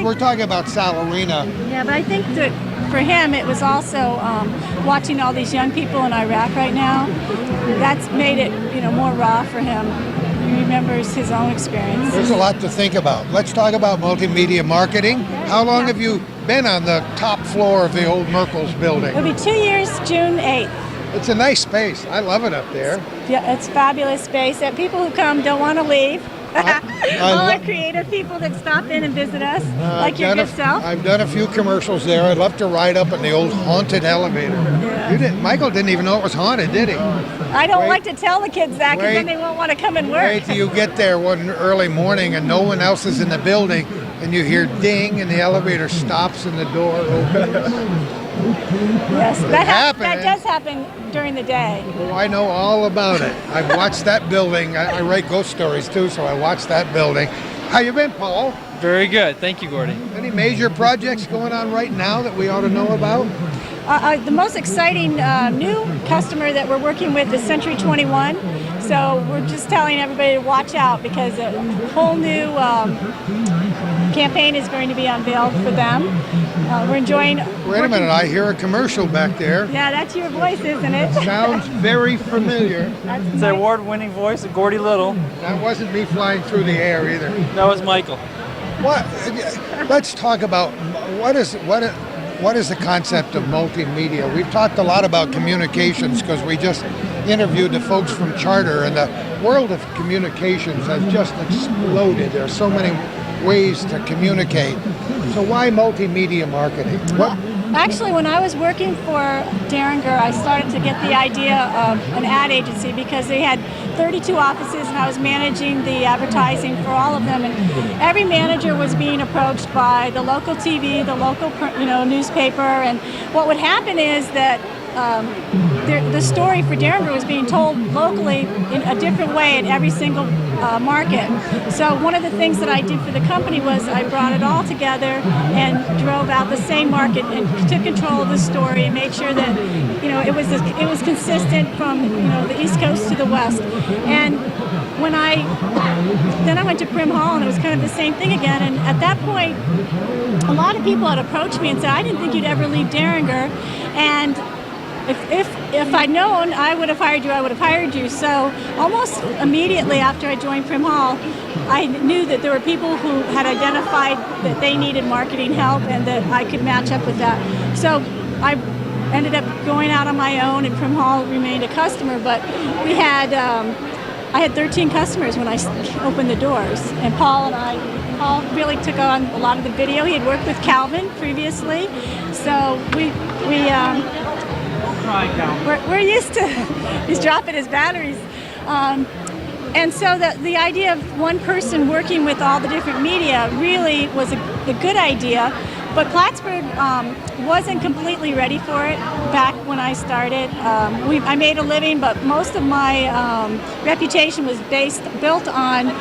We're talking about Salarina. Yeah, but I think that for him it was also watching all these young people in Iraq right now. That's made it more raw for him. He remembers his own experience. There's a lot to think about. Let's talk about multimedia marketing. How long have you been on the top floor of the old Merkel's building? It'll be 2 years, June 8th. It's a nice space. I love it up there. Yeah, it's a fabulous space. And people who come don't want to leave. All the creative people that stop in and visit us, like your good self. I've done a few commercials there. I'd love to ride up in the old haunted elevator. Yeah. Michael didn't even know it was haunted, did he? I don't like to tell the kids that because then they won't want to come and work. Wait till you get there one early morning and no one else is in the building and you hear ding and the elevator stops and the door opens. Yes, that does happen during the day. Oh, I know all about it. I've watched that building. I write ghost stories too, so I watched that building. How you been, Paul? Very good. Thank you, Gordy. Any major projects going on right now that we ought to know about? The most exciting new customer that we're working with is Century 21. So we're just telling everybody to watch out because a whole new campaign is going to be unveiled for them. We're enjoying... Wait a minute, I hear a commercial back there. Yeah, that's your voice, isn't it? Sounds very familiar. It's the award-winning voice of Gordy Little. That wasn't me flying through the air either. That was Michael. What? Let's talk about what is the concept of multimedia. We've talked a lot about communications because we just interviewed the folks from Charter, and the world of communications has just exploded. There are so many ways to communicate. So why multimedia marketing? Actually, when I was working for Derringer, I started to get the idea of an ad agency because they had 32 offices and I was managing the advertising for all of them. And every manager was being approached by the local TV, the local newspaper. And what would happen is that the story for Derringer was being told locally in a different way in every single market. So one of the things that I did for the company was I brought it all together and drove out the same market and took control of the story and made sure that it was consistent from the East Coast to the West. And when I went to Prim Hall and it was kind of the same thing again. And at that point, a lot of people had approached me and said, I didn't think you'd ever leave Derringer. And if I'd known, I would have hired you. So almost immediately after I joined Prim Hall, I knew that there were people who had identified that they needed marketing help and that I could match up with that. So I ended up going out on my own, and Prim Hall remained a customer. But I had 13 customers when I opened the doors, and Paul really took on a lot of the video. He had worked with Calvin previously, so we're used to he's dropping his batteries. And so the idea of one person working with all the different media really was a good idea. But Plattsburgh wasn't completely ready for it back when I started. I made a living, but most of my reputation was built on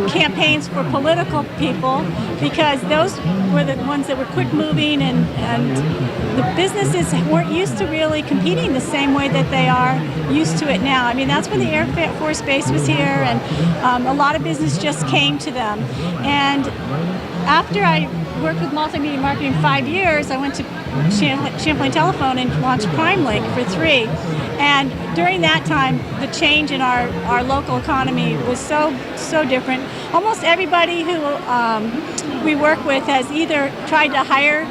campaigns for political people, because those were the ones that were quick moving, and the businesses weren't used to really competing the same way that they are used to it now. I mean, that's when the Air Force Base was here, and a lot of business just came to them. And after I worked with multimedia marketing 5 years, I went to Champlain Telephone and launched Prime Link for 3. And during that time, the change in our local economy was so different. Almost everybody who we work with has either tried to hire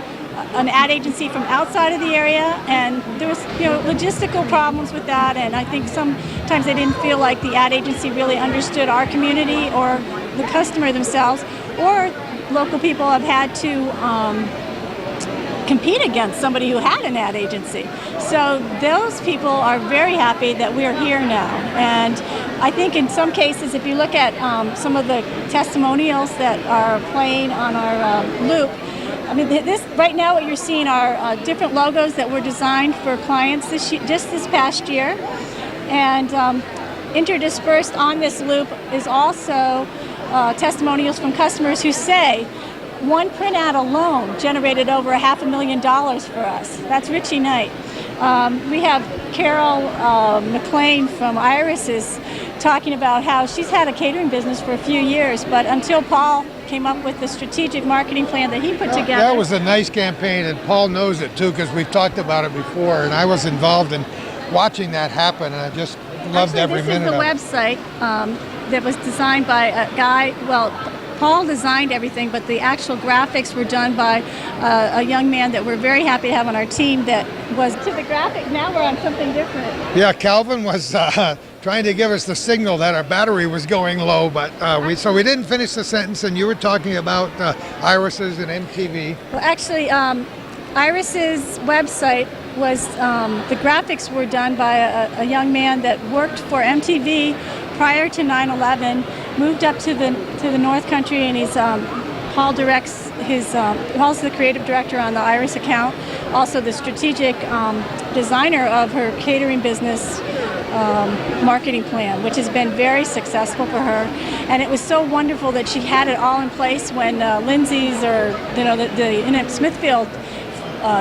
an ad agency from outside of the area, and there was logistical problems with that, and I think sometimes they didn't feel like the ad agency really understood our community or the customer themselves, or local people have had to compete against somebody who had an ad agency. So those people are very happy that we're here now. And I think in some cases, if you look at some of the testimonials that are playing on our loop, I mean, this right now what you're seeing are different logos that were designed for clients just this past year. And interdispersed on this loop is also testimonials from customers who say, one print ad alone generated over $500,000 for us. That's Richie Knight. We have Carol McLean from Iris is talking about how she's had a catering business for a few years, but until Paul came up with the strategic marketing plan that he put together. That was a nice campaign, and Paul knows it too, because we've talked about it before, and I was involved in watching that happen, and I just loved every minute of it. This is the website that was designed by a guy, well, Paul designed everything, but the actual graphics were done by a young man that we're very happy to have on our team that was to the graphic. Now we're on something different. Yeah, Calvin was trying to give us the signal that our battery was going low, but we didn't finish the sentence, and you were talking about Iris's and MTV. Well, actually, Iris's website was, the graphics were done by a young man that worked for MTV prior to 9/11, moved up to the North Country, and he's Paul directs his Paul's the creative director on the Iris account, also the strategic designer of her catering business marketing plan, which has been very successful for her. And it was so wonderful that she had it all in place when Lindsay's or the Inn at Smithfield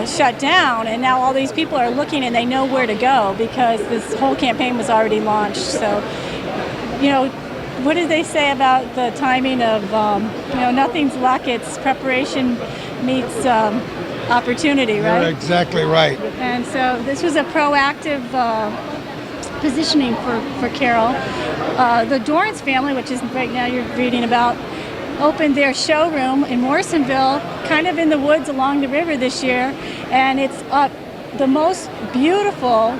shut down, and now all these people are looking and they know where to go because this whole campaign was already launched. So, what did they say about the timing of, nothing's luck, it's preparation meets opportunity, right? You're exactly right. And so this was a proactive positioning for Carol. The Dorrance family, which is right now you're reading about, opened their showroom in Morrisonville, kind of in the woods along the river this year, and it's the most beautiful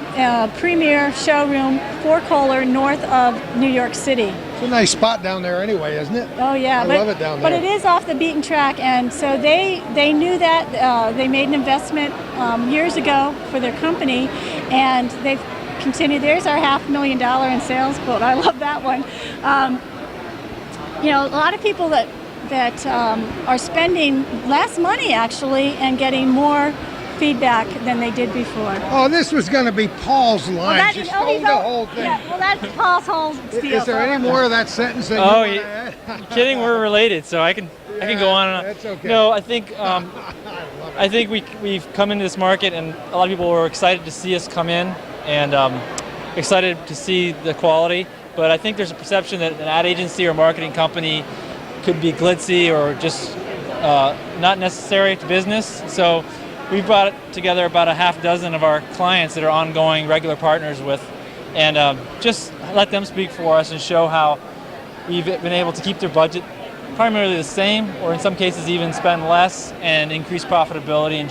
premier showroom for Kohler north of New York City. It's a nice spot down there anyway, isn't it? Oh yeah, I love it down there. But it is off the beaten track, and so they knew that. They made an investment years ago for their company, and they've continued. There's our $500,000 in sales quote. I love that one. A lot of people that are spending less money actually and getting more feedback than they did before. Oh, this was going to be Paul's line. She stole the whole thing. Yeah, well, that's Paul's whole spiel. Is there any more of that sentence? That you kidding? We're related, so I can go on and on. That's okay. No, I think we've come into this market, and a lot of people were excited to see us come in, and excited to see the quality. But I think there's a perception that an ad agency or marketing company could be glitzy or just not necessary to business. So we brought together about a half dozen of our clients that are ongoing regular partners with, and just let them speak for us and show how we've been able to keep their budget primarily the same, or in some cases even spend less and increase profitability and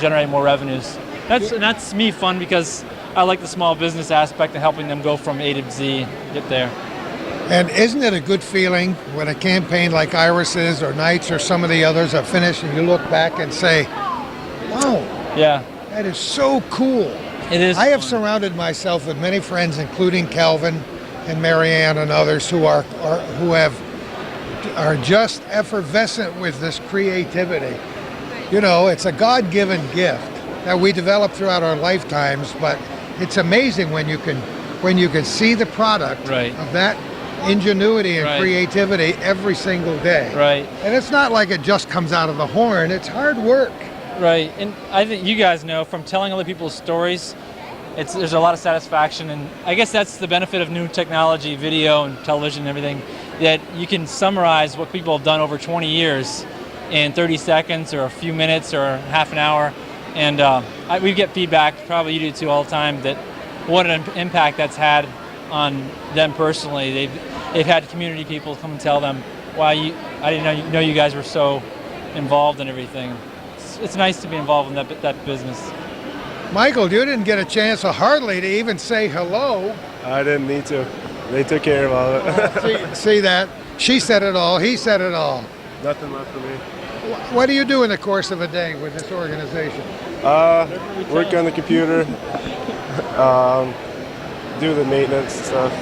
generate more revenues. That's me fun because I like the small business aspect and helping them go from A to Z, get there. And isn't it a good feeling when a campaign like Iris's or Knight's or some of the others are finished and you look back and say, wow, yeah, that is so cool. It is. I have surrounded myself with many friends, including Calvin and Marianne and others who are just effervescent with this creativity. It's a God-given gift that we develop throughout our lifetimes, but it's amazing when you can see the product of that ingenuity and creativity every single day. Right. And it's not like it just comes out of the horn, it's hard work. Right, and I think you guys know from telling other people's stories, there's a lot of satisfaction, and I guess that's the benefit of new technology, video and television and everything, that you can summarize what people have done over 20 years in 30 seconds or a few minutes or half an hour. And we get feedback, probably you do too, all the time, that what an impact that's had on them personally. They've had community people come and tell them, "Wow, I didn't know you guys were so involved in everything." It's nice to be involved in that business. Michael, you didn't get a chance hardly to even say hello. I didn't need to. They took care of all of it. See that? She said it all. He said it all. Nothing left for me. What do you do in the course of a day with this organization? Work on the computer, do the maintenance stuff.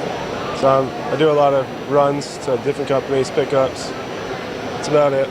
So I do a lot of runs to different companies, pickups. That's about it.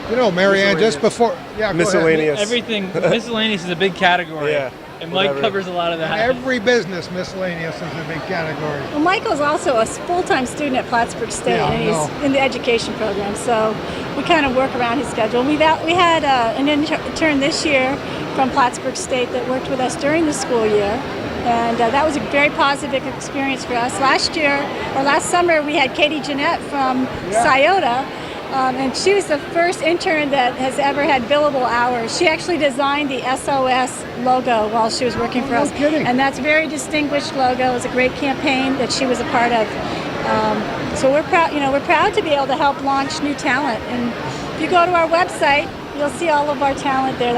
You know, Marianne, just before... Yeah, miscellaneous. Everything. Miscellaneous is a big category. Yeah. And Mike covers a lot of that. Every business, miscellaneous is a big category. Well, Michael's also a full-time student at Plattsburgh State, and he's in the education program, so we kind of work around his schedule. We had an intern this year from Plattsburgh State that worked with us during the school year, and that was a very positive experience for us. Last summer, we had Katie Jeanette from Scioto, and she was the first intern that has ever had billable hours. She actually designed the SOS logo while she was working for us. Kidding. And that's a very distinguished logo. It was a great campaign that she was a part of. So we're proud, we're proud to be able to help launch new talent. And if you go to our website, you'll see all of our talent there.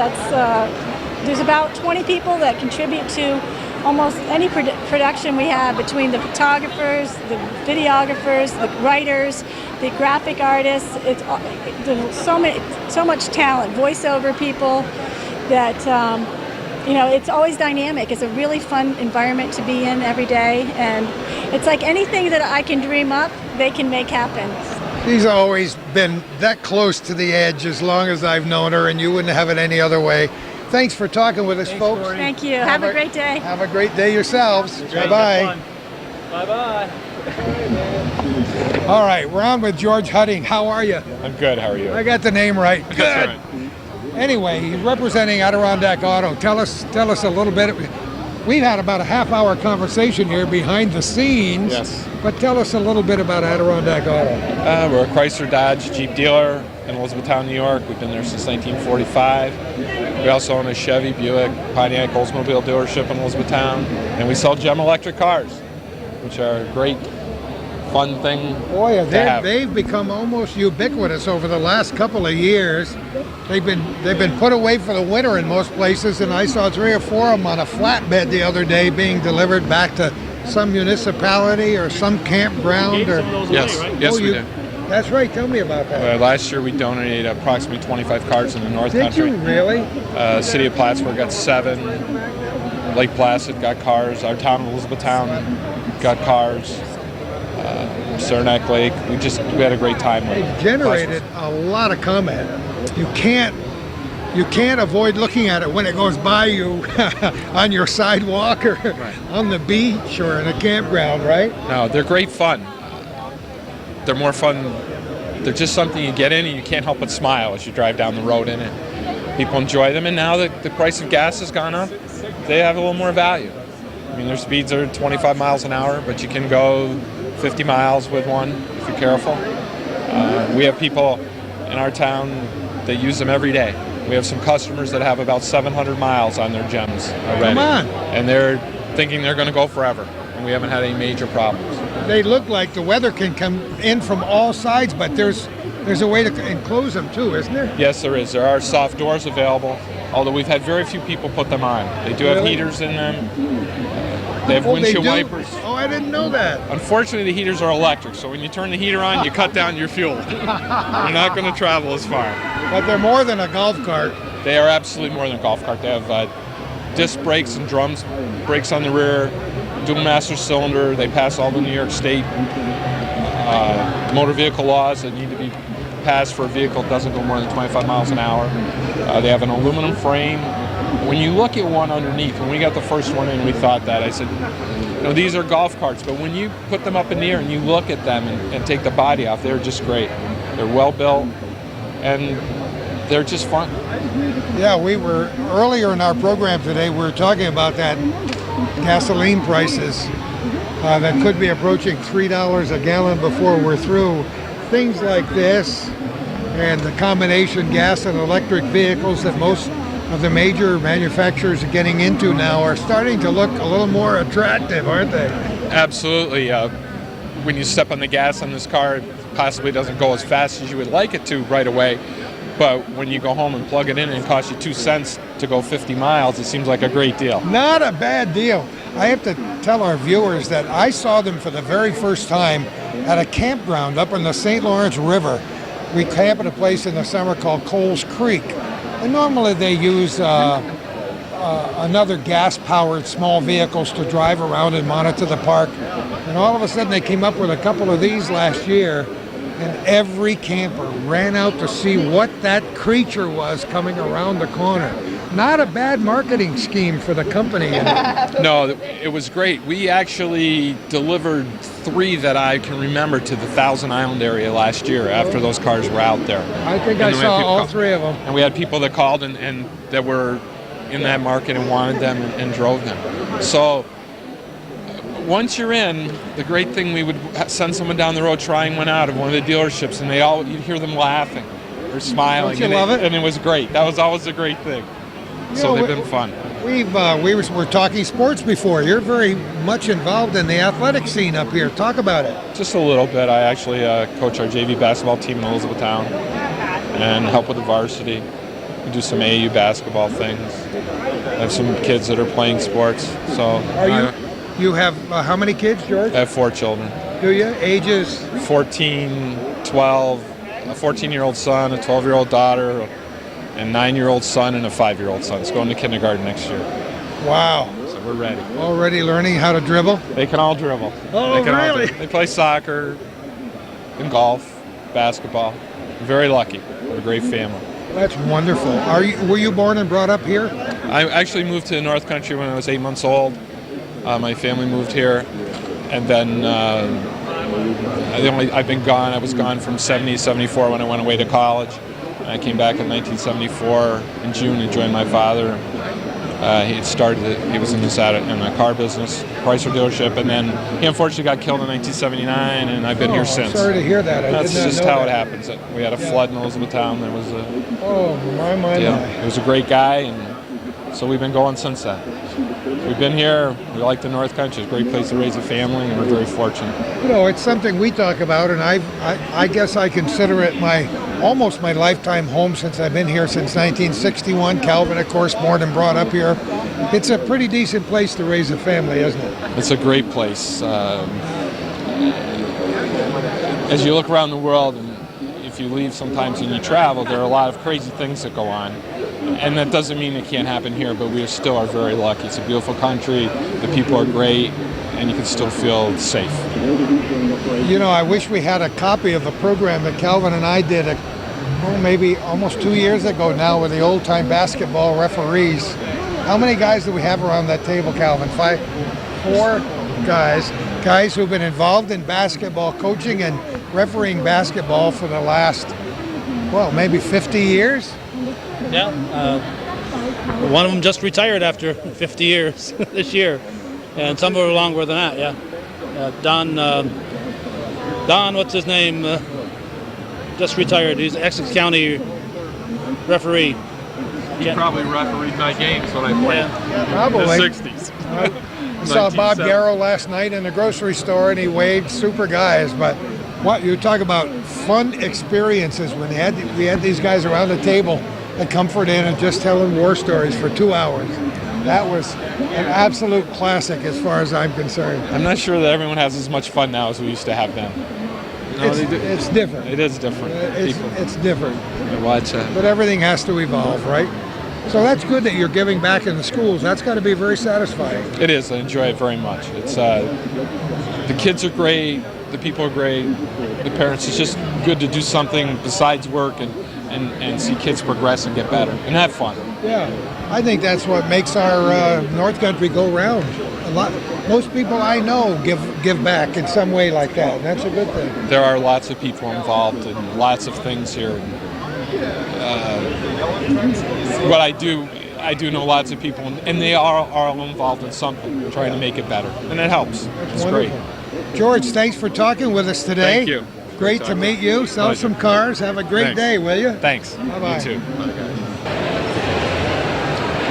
There's about 20 people that contribute to almost any production we have, between the photographers, the videographers, the writers, the graphic artists. There's so much talent, voiceover people that, it's always dynamic. It's a really fun environment to be in every day, and it's like anything that I can dream up, they can make happen. She's always been that close to the edge as long as I've known her, and you wouldn't have it any other way. Thanks for talking with us, folks. Corey. Thank you. Have a great day. Have a great day yourselves. Bye-bye. Bye-bye. All right, we're on with George Harding. How are you? I'm good. How are you? I got the name right. Good. That's right. Anyway, he's representing Adirondack Auto. Tell us a little bit. We've had about a half-hour conversation here behind the scenes. Yes. But tell us a little bit about Adirondack Auto. We're a Chrysler Dodge Jeep dealer in Elizabethtown, New York. We've been there since 1945. We also own a Chevy, Buick, Pontiac, Oldsmobile dealership in Elizabethtown. And we sell GEM electric cars, which are a great, fun thing Boy, to have. they've become almost ubiquitous over the last couple of years. They've been put away for the winter in most places, and I saw 3 or 4 of them on a flatbed the other day being delivered back to some municipality or some campground. Yes, we do. That's right. Tell me about that. Last year we donated approximately 25 cars in the North Country. Did you really? City of Plattsburgh got 7. Lake Placid got cars. Our town of Elizabethtown got cars. Saranac Lake. We had a great time with it. It generated a lot of comment. You can't avoid looking at it when it goes by you on your sidewalk or on the beach or in a campground, right? No, they're great fun. They're more fun. They're just something you get in and you can't help but smile as you drive down the road in it. People enjoy them, and now that the price of gas has gone up, they have a little more value. I mean, their speeds are 25 miles an hour, but you can go 50 miles with one if you're careful. We have people in our town that use them every day. We have some customers that have about 700 miles on their GEMs already. Come on. And they're thinking they're going to go forever, and we haven't had any major problems. They look like the weather can come in from all sides, but there's a way to enclose them too, isn't there? Yes, there is. There are soft doors available, although we've had very few people put them on. They do have heaters in them. They have windshield wipers. Oh, I didn't know that. Unfortunately, the heaters are electric, so when you turn the heater on, you cut down your fuel. You're not going to travel as far. But they're more than a golf cart. They are absolutely more than a golf cart. They have disc brakes and drums, brakes on the rear, dual master cylinder. They pass all the New York State motor vehicle laws that need to be passed for a vehicle that doesn't go more than 25 miles an hour. They have an aluminum frame. When you look at one underneath, when we got the first one in, we thought that. I said, these are golf carts, but when you put them up in the air and you look at them and take the body off, they're just great. They're well built, and they're just fun. Yeah, we were, earlier in our program today, we were talking about that gasoline prices that could be approaching $3 a gallon before we're through. Things like this and the combination gas and electric vehicles that most of the major manufacturers are getting into now are starting to look a little more attractive, aren't they? Absolutely. When you step on the gas on this car, it possibly doesn't go as fast as you would like it to right away. But when you go home and plug it in and it costs you 2 cents to go 50 miles, it seems like a great deal. Not a bad deal. I have to tell our viewers that I saw them for the very first time at a campground up in the St. Lawrence River. We camp at a place in the summer called Coles Creek. And normally they use another gas-powered small vehicles to drive around and monitor the park. And all of a sudden they came up with a couple of these last year, and every camper ran out to see what that creature was coming around the corner. Not a bad marketing scheme for the company. No, it was great. We actually delivered 3 that I can remember to the Thousand Island area last year after those cars were out there. I think I saw all 3 of them. And we had people that called and that were in that market and wanted them and drove them. So once you're in, the great thing, we would send someone down the road trying one out of one of the dealerships, and you'd hear them laughing or smiling. Don't you love it? And it was great. That was always a great thing. So they've been fun. We were talking sports before. You're very much involved in the athletic scene up here. Talk about it. Just a little bit. I actually coach our JV basketball team in Elizabethtown and help with the varsity. We do some AAU basketball things. I have some kids that are playing sports. So you have how many kids, George? I have 4 children. Do you? Ages? 14, 12, a 14-year-old son, a 12-year-old daughter, a 9-year-old son, and a 5-year-old son. It's going to kindergarten next year. Wow. So we're ready. Already learning how to dribble? They can all dribble. Oh, really? They play soccer and golf, basketball. We're very lucky. We're a great family. That's wonderful. Were you born and brought up here? I actually moved to the North Country when I was 8 months old. My family moved here, and then I've been gone. I was gone from 70 to 74 when I went away to college. I came back in 1974 in June and joined my father. He was in a car business, Chrysler dealership, and then he unfortunately got killed in 1979, and I've been here since. Sorry to hear that. That's just how it happens. We had a flood in Elizabethtown. There was my. He was a great guy, and so we've been going since then. We've been here. We like the North Country. It's a great place to raise a family, and we're very fortunate. It's something we talk about, and I guess I consider it almost my lifetime home since I've been here since 1961. Calvin, of course, born and brought up here. It's a pretty decent place to raise a family, isn't it? It's a great place. As you look around the world, and if you leave sometimes and you travel, there are a lot of crazy things that go on. And that doesn't mean it can't happen here, but we still are very lucky. It's a beautiful country, the people are great, and you can still feel safe. I wish we had a copy of a program that Calvin and I did maybe almost 2 years ago now with the old-time basketball referees. How many guys do we have around that table, Calvin? 4 guys who've been involved in basketball coaching and refereeing basketball for the last, maybe 50 years? Yeah, one of them just retired after 50 years this year, and some are longer than that. Yeah, Don, what's his name? Just retired. He's an Essex County referee. He probably refereed my games when I played probably. In the 60s. I saw Bob Garrow last night in the grocery store, and he waved. Super guys, but you talk about fun experiences when we had these guys around the table at Comfort Inn and just telling war stories for 2 hours. That was an absolute classic as far as I'm concerned. I'm not sure that everyone has as much fun now as we used to have then. It's different. It is different. It's different. Watch that. But everything has to evolve, right? So that's good that you're giving back in the schools. That's got to be very satisfying. It is. I enjoy it very much. It's the kids are great. The people are great. The parents. It's just good to do something besides work and see kids progress and get better and have fun. Yeah, I think that's what makes our North Country go round. Most people I know give back in some way like that, and that's a good thing. There are lots of people involved in lots of things here. What I do know lots of people, and they are all involved in something, trying to make it better, and it helps. It's great. George, thanks for talking with us today. Thank you. Great to meet you. Sell some cars. Have a great day, will you? Thanks. Bye-bye. You too.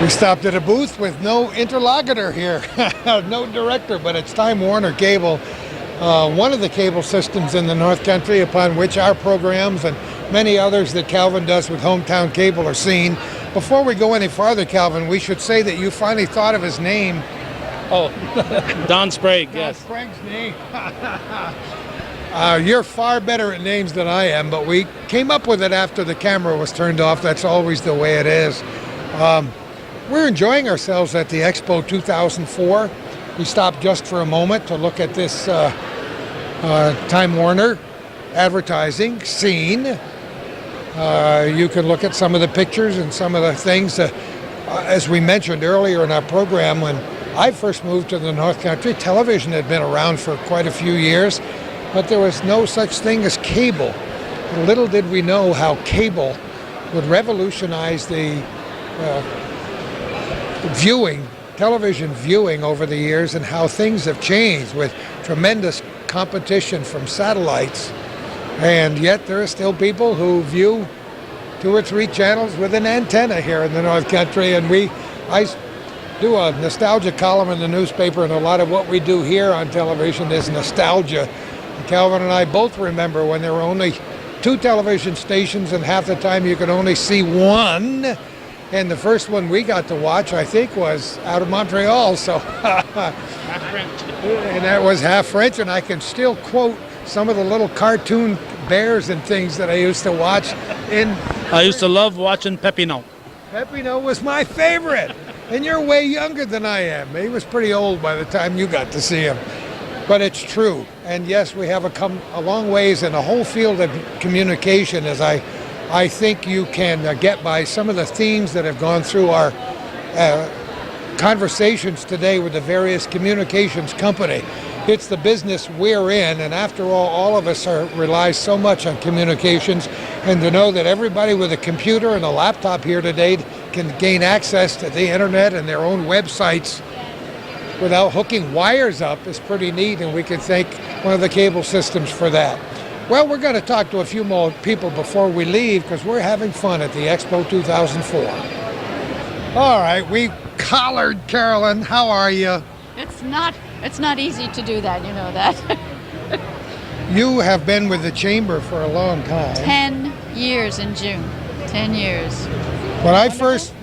We stopped at a booth with no interlocutor here, no director, but it's Time Warner Cable, one of the cable systems in the North Country upon which our programs and many others that Calvin does with Hometown Cable are seen. Before we go any farther, Calvin, we should say that you finally thought of his name. Oh, Don Sprague, yes. Sprague's name. You're far better at names than I am, but we came up with it after the camera was turned off. That's always the way it is. We're enjoying ourselves at the Expo 2004. We stopped just for a moment to look at this Time Warner advertising scene. You can look at some of the pictures and some of the things. As we mentioned earlier in our program, when I first moved to the North Country, television had been around for quite a few years, but there was no such thing as cable. Little did we know how cable would revolutionize the television viewing over the years, and how things have changed with tremendous competition from satellites. And yet there are still people who view 2 or 3 channels with an antenna here in the North Country. And I do a nostalgia column in the newspaper, and a lot of what we do here on television is nostalgia. Calvin and I both remember when there were only 2 television stations, and half the time you could only see one. And the first one we got to watch, I think, was out of Montreal. So, Half French. And that was half French, and I can still quote some of the little cartoon bears and things that I used to watch. I used to love watching Pepino. Pepino was my favorite, and you're way younger than I am. He was pretty old by the time you got to see him. But it's true, and yes, we have come a long ways in the whole field of communication, as I think you can get by some of the themes that have gone through our conversations today with the various communications company. It's the business we're in, and after all of us rely so much on communications, and to know that everybody with a computer and a laptop here today can gain access to the internet and their own websites without hooking wires up is pretty neat, and we can thank one of the cable systems for that. Well, we're going to talk to a few more people before we leave, because we're having fun at the Expo 2004. All right, we collared Carolyn. How are you? It's not easy to do that, you know that. You have been with the Chamber for a long time. 10 years in June. 10 years. When I first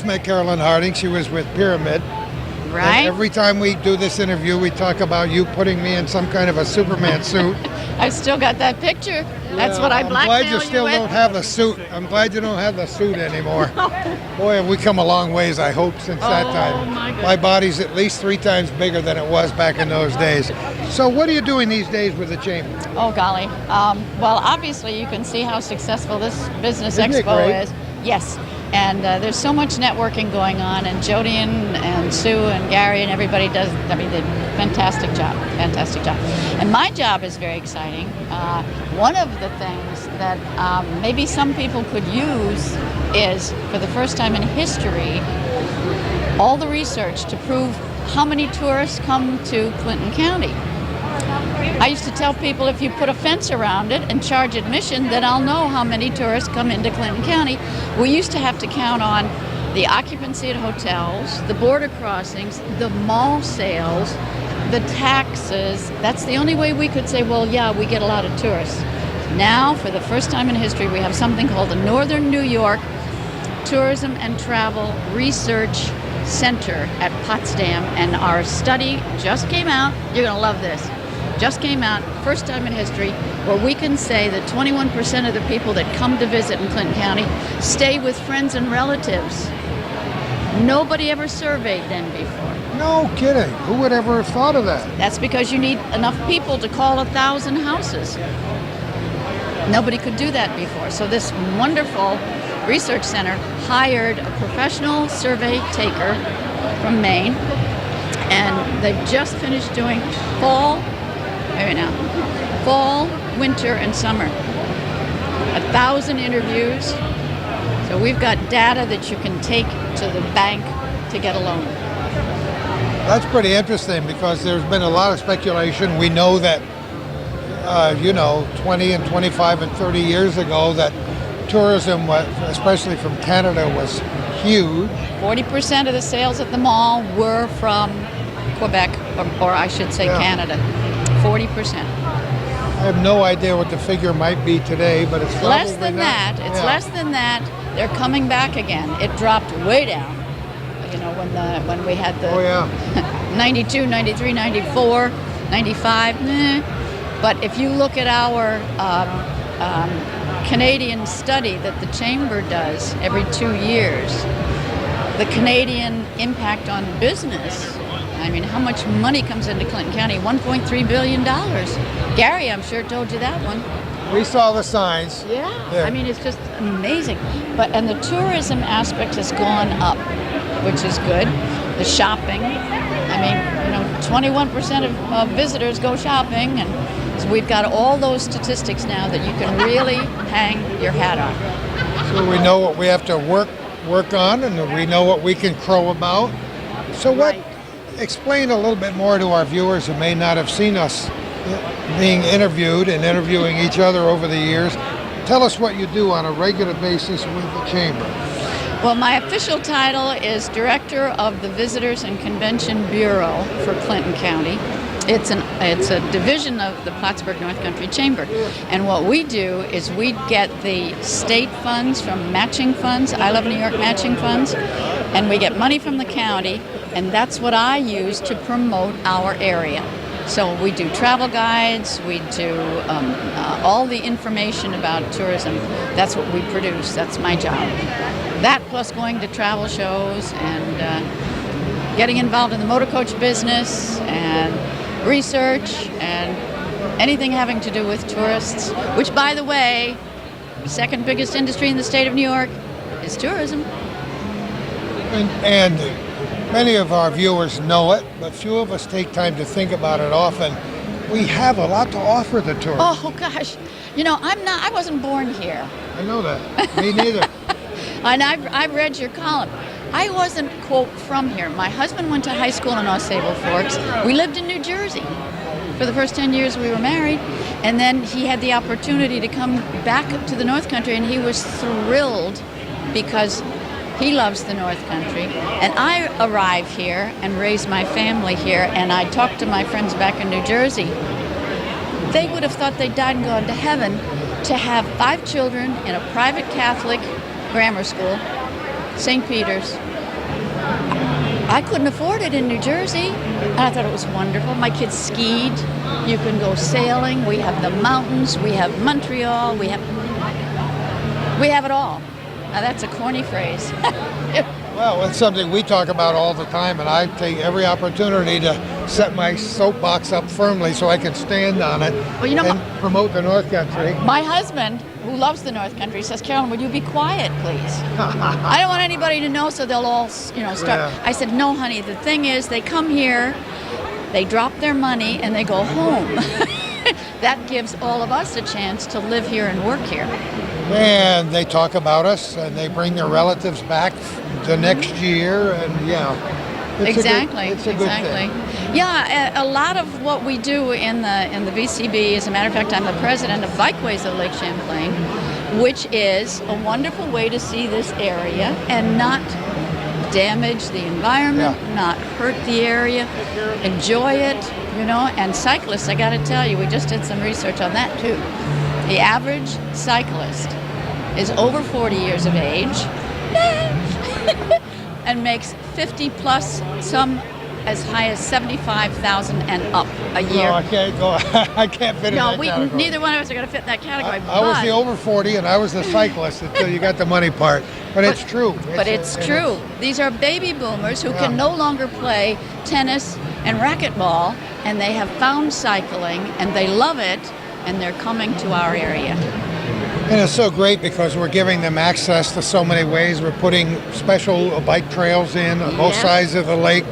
met Carolyn Harding, she was with Pyramid. Right. And every time we do this interview, we talk about you putting me in some kind of a Superman suit. I've still got that picture. That's what I blackmail you with. I'm glad you still don't have the suit. I'm glad you don't have the suit anymore. Boy, have we come a long ways, I hope, since that time. My body's at least 3 times bigger than it was back in those days. So what are you doing these days with the Chamber? Oh, golly. Well, obviously, you can see how successful this business Isn't it expo great? is. Yes. And there's so much networking going on, and Jody and Sue and Gary and everybody does, I mean, they do a fantastic job. And my job is very exciting. One of the things that maybe some people could use is, for the first time in history, all the research to prove how many tourists come to Clinton County. I used to tell people, if you put a fence around it and charge admission, then I'll know how many tourists come into Clinton County. We used to have to count on the occupancy at hotels, the border crossings, the mall sales, the taxes. That's the only way we could say, well, yeah, we get a lot of tourists. Now, for the first time in history, we have something called the Northern New York Tourism and Travel Research Center at Potsdam, and our study just came out. You're going to love this. Just came out, first time in history, where we can say that 21% of the people that come to visit in Clinton County stay with friends and relatives. Nobody ever surveyed them before. No kidding. Who would ever have thought of that? That's because you need enough people to call 1,000 houses. Nobody could do that before. So this wonderful research center hired a professional survey taker from Maine, and they've just finished doing fall, winter, and summer. 1,000 interviews. So we've got data that you can take to the bank to get a loan. That's pretty interesting, because there's been a lot of speculation. We know that, 20 and 25 and 30 years ago, that tourism, especially from Canada, was huge. 40% of the sales at the mall were from Quebec, or I should say Canada. 40%. I have no idea what the figure might be today, but it's probably Less than not. that. It's less than that. They're coming back again. It dropped way down. You know, when we had the 92, 93, 94, 95. But if you look at our Canadian study that the Chamber does every 2 years, the Canadian impact on business, I mean, how much money comes into Clinton County? $1.3 billion. Gary, I'm sure, told you that one. We saw the signs. Yeah. I mean, it's just amazing. And the tourism aspect has gone up, which is good. The shopping. I mean, 21% of visitors go shopping, and so we've got all those statistics now that you can really hang your hat on. So we know what we have to work on, and we know what we can crow about. So explain a little bit more to our viewers who may not have seen us being interviewed and interviewing each other over the years. Tell us what you do on a regular basis with the Chamber. Well, my official title is Director of the Visitors and Convention Bureau for Clinton County. It's a division of the Plattsburgh North Country Chamber. And what we do is we get the state funds from matching funds, I Love New York matching funds, and we get money from the county, and that's what I use to promote our area. So we do travel guides, we do all the information about tourism. That's what we produce, that's my job. That plus going to travel shows and getting involved in the motor coach business and research and anything having to do with tourists, which, by the way, the second biggest industry in the state of New York is tourism. And many of our viewers know it, but few of us take time to think about it often. We have a lot to offer the tourists. Oh gosh, I wasn't born here. I know that. Me neither. And I've read your column. I wasn't, quote, from here. My husband went to high school in Osable Forks. We lived in New Jersey for the first 10 years we were married. And then he had the opportunity to come back to the North Country, and he was thrilled because he loves the North Country. And I arrive here and raise my family here, and I talked to my friends back in New Jersey. They would have thought they'd died and gone to heaven to have 5 children in a private Catholic grammar school, St. Peter's. I couldn't afford it in New Jersey, and I thought it was wonderful. My kids skied. You can go sailing. We have the mountains. We have Montreal. We have it all. Now that's a corny phrase. Well, it's something we talk about all the time, and I take every opportunity to set my soapbox up firmly so I can stand on it and promote the North Country. My husband, who loves the North Country, says, Carolyn, would you be quiet, please? I don't want anybody to know, so they'll all, start. Yeah. I said, no, honey, the thing is, they come here, they drop their money, and they go home. That gives all of us a chance to live here and work here. And they talk about us, and they bring their relatives back the next year, and Exactly. It's a good thing. Yeah, a lot of what we do in the VCB, as a matter of fact, I'm the president of Bikeways of Lake Champlain, which is a wonderful way to see this area and not damage the environment, not hurt the area, enjoy it, and cyclists, I got to tell you, we just did some research on that too. The average cyclist is over 40 years of age and makes 50 plus, some as high as 75,000 and up a year. No, I can't go. I can't fit in that category. Neither one of us are going to fit in that category. I was the over 40 and I was the cyclist until you got the money part. But it's true. It's true. These are baby boomers who can no longer play tennis and racquetball, and they have found cycling and they love it, and they're coming to our area. And it's so great because we're giving them access to so many ways. We're putting special bike trails in on both sides of the lake,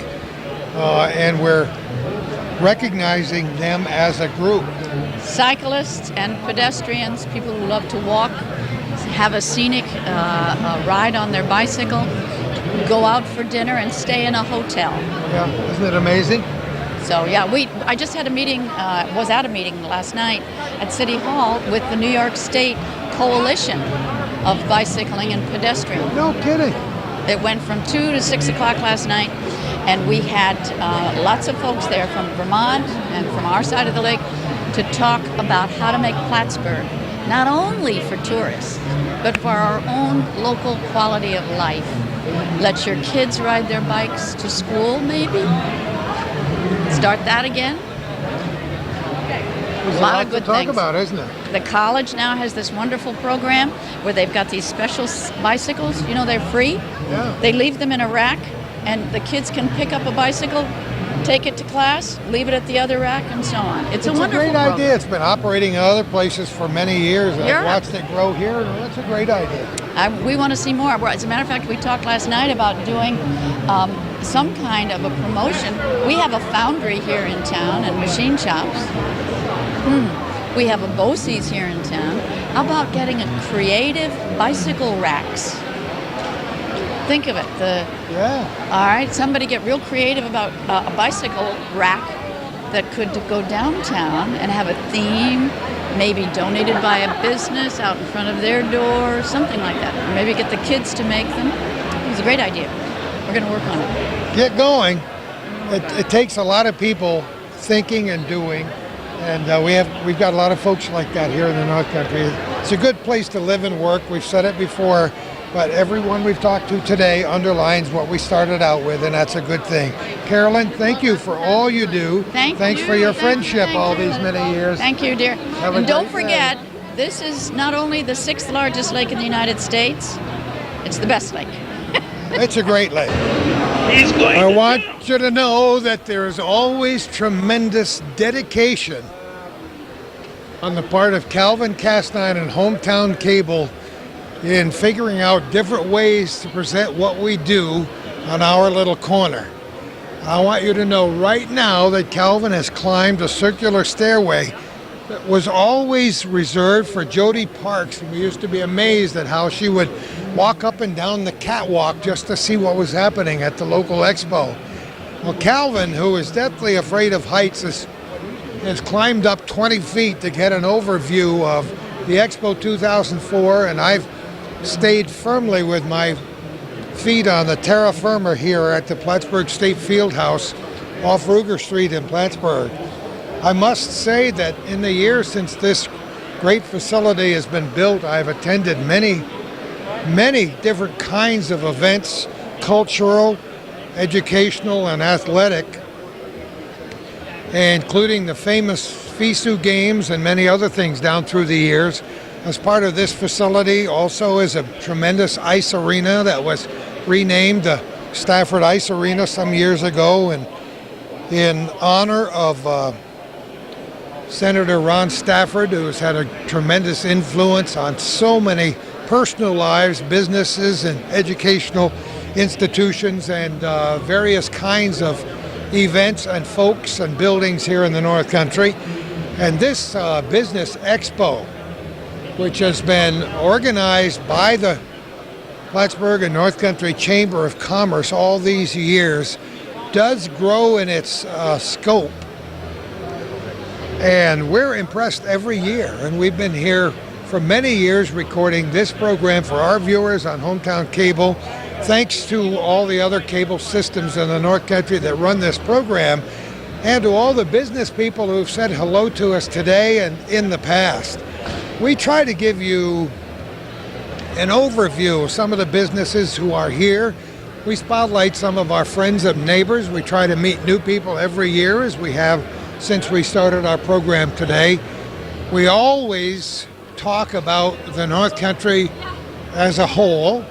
and we're recognizing them as a group. Cyclists and pedestrians, people who love to walk, have a scenic ride on their bicycle, go out for dinner and stay in a hotel. Yeah, isn't it amazing? So I just had a meeting, was at a meeting last night at City Hall with the New York State Coalition of Bicycling and Pedestrian. No kidding. It went from 2 to 6 o'clock last night, and we had lots of folks there from Vermont and from our side of the lake to talk about how to make Plattsburgh not only for tourists, but for our own local quality of life. Let your kids ride their bikes to school, maybe. Start that again. There's a lot of good to talk about, isn't it? The college now has this wonderful program where they've got these special bicycles. You know, they're free. Yeah. They leave them in a rack, and the kids can pick up a bicycle, take it to class, leave it at the other rack, and so on. It's a wonderful great program. idea. It's been operating in other places for many years. I've watched it grow here, and that's a great idea. We want to see more. As a matter of fact, we talked last night about doing some kind of a promotion. We have a foundry here in town and machine shops. We have a Bosie's here in town. How about getting a creative bicycle racks? Think of it. All right, somebody get real creative about a bicycle rack that could go downtown and have a theme, maybe donated by a business out in front of their door, something like that. Or maybe get the kids to make them. It's a great idea. We're going to work on it. Get going. It takes a lot of people thinking and doing, and we've got a lot of folks like that here in the North Country. It's a good place to live and work. We've said it before, but everyone we've talked to today underlines what we started out with, and that's a good thing. Carolyn, thank you for all you do. Thanks for your friendship all these many years. Thank you, dear. Have a And don't great forget, this is not only the 6th largest lake in the United States, it's the best lake. It's a great lake. I want you to know that there is always tremendous dedication on the part of Calvin Castine and Hometown Cable in figuring out different ways to present what we do on our little corner. I want you to know right now that Calvin has climbed a circular stairway that was always reserved for Jody Parks, and we used to be amazed at how she would walk up and down the catwalk just to see what was happening at the local expo. Well, Calvin, who is deathly afraid of heights, has climbed up 20 feet to get an overview of the Expo 2004, and I've stayed firmly with my feet on the terra firma here at the Plattsburgh State Fieldhouse off Ruger Street in Plattsburgh. I must say that in the years since this great facility has been built, I've attended many different kinds of events, cultural, educational, and athletic, including the famous FISU games and many other things down through the years. As part of this facility also is a tremendous ice arena that was renamed the Stafford Ice Arena some years ago, and in honor of Senator Ron Stafford, who has had a tremendous influence on so many personal lives, businesses, and educational institutions, and various kinds of events and folks and buildings here in the North Country. And this Business Expo, which has been organized by the Plattsburgh and North Country Chamber of Commerce all these years, does grow in its scope. And we're impressed every year, and we've been here for many years recording this program for our viewers on Hometown Cable. Thanks to all the other cable systems in the North Country that run this program, and to all the business people who've said hello to us today and in the past. We try to give you an overview of some of the businesses who are here. We spotlight some of our friends and neighbors. We try to meet new people every year, as we have since we started our program today. We always talk about the North Country as a whole,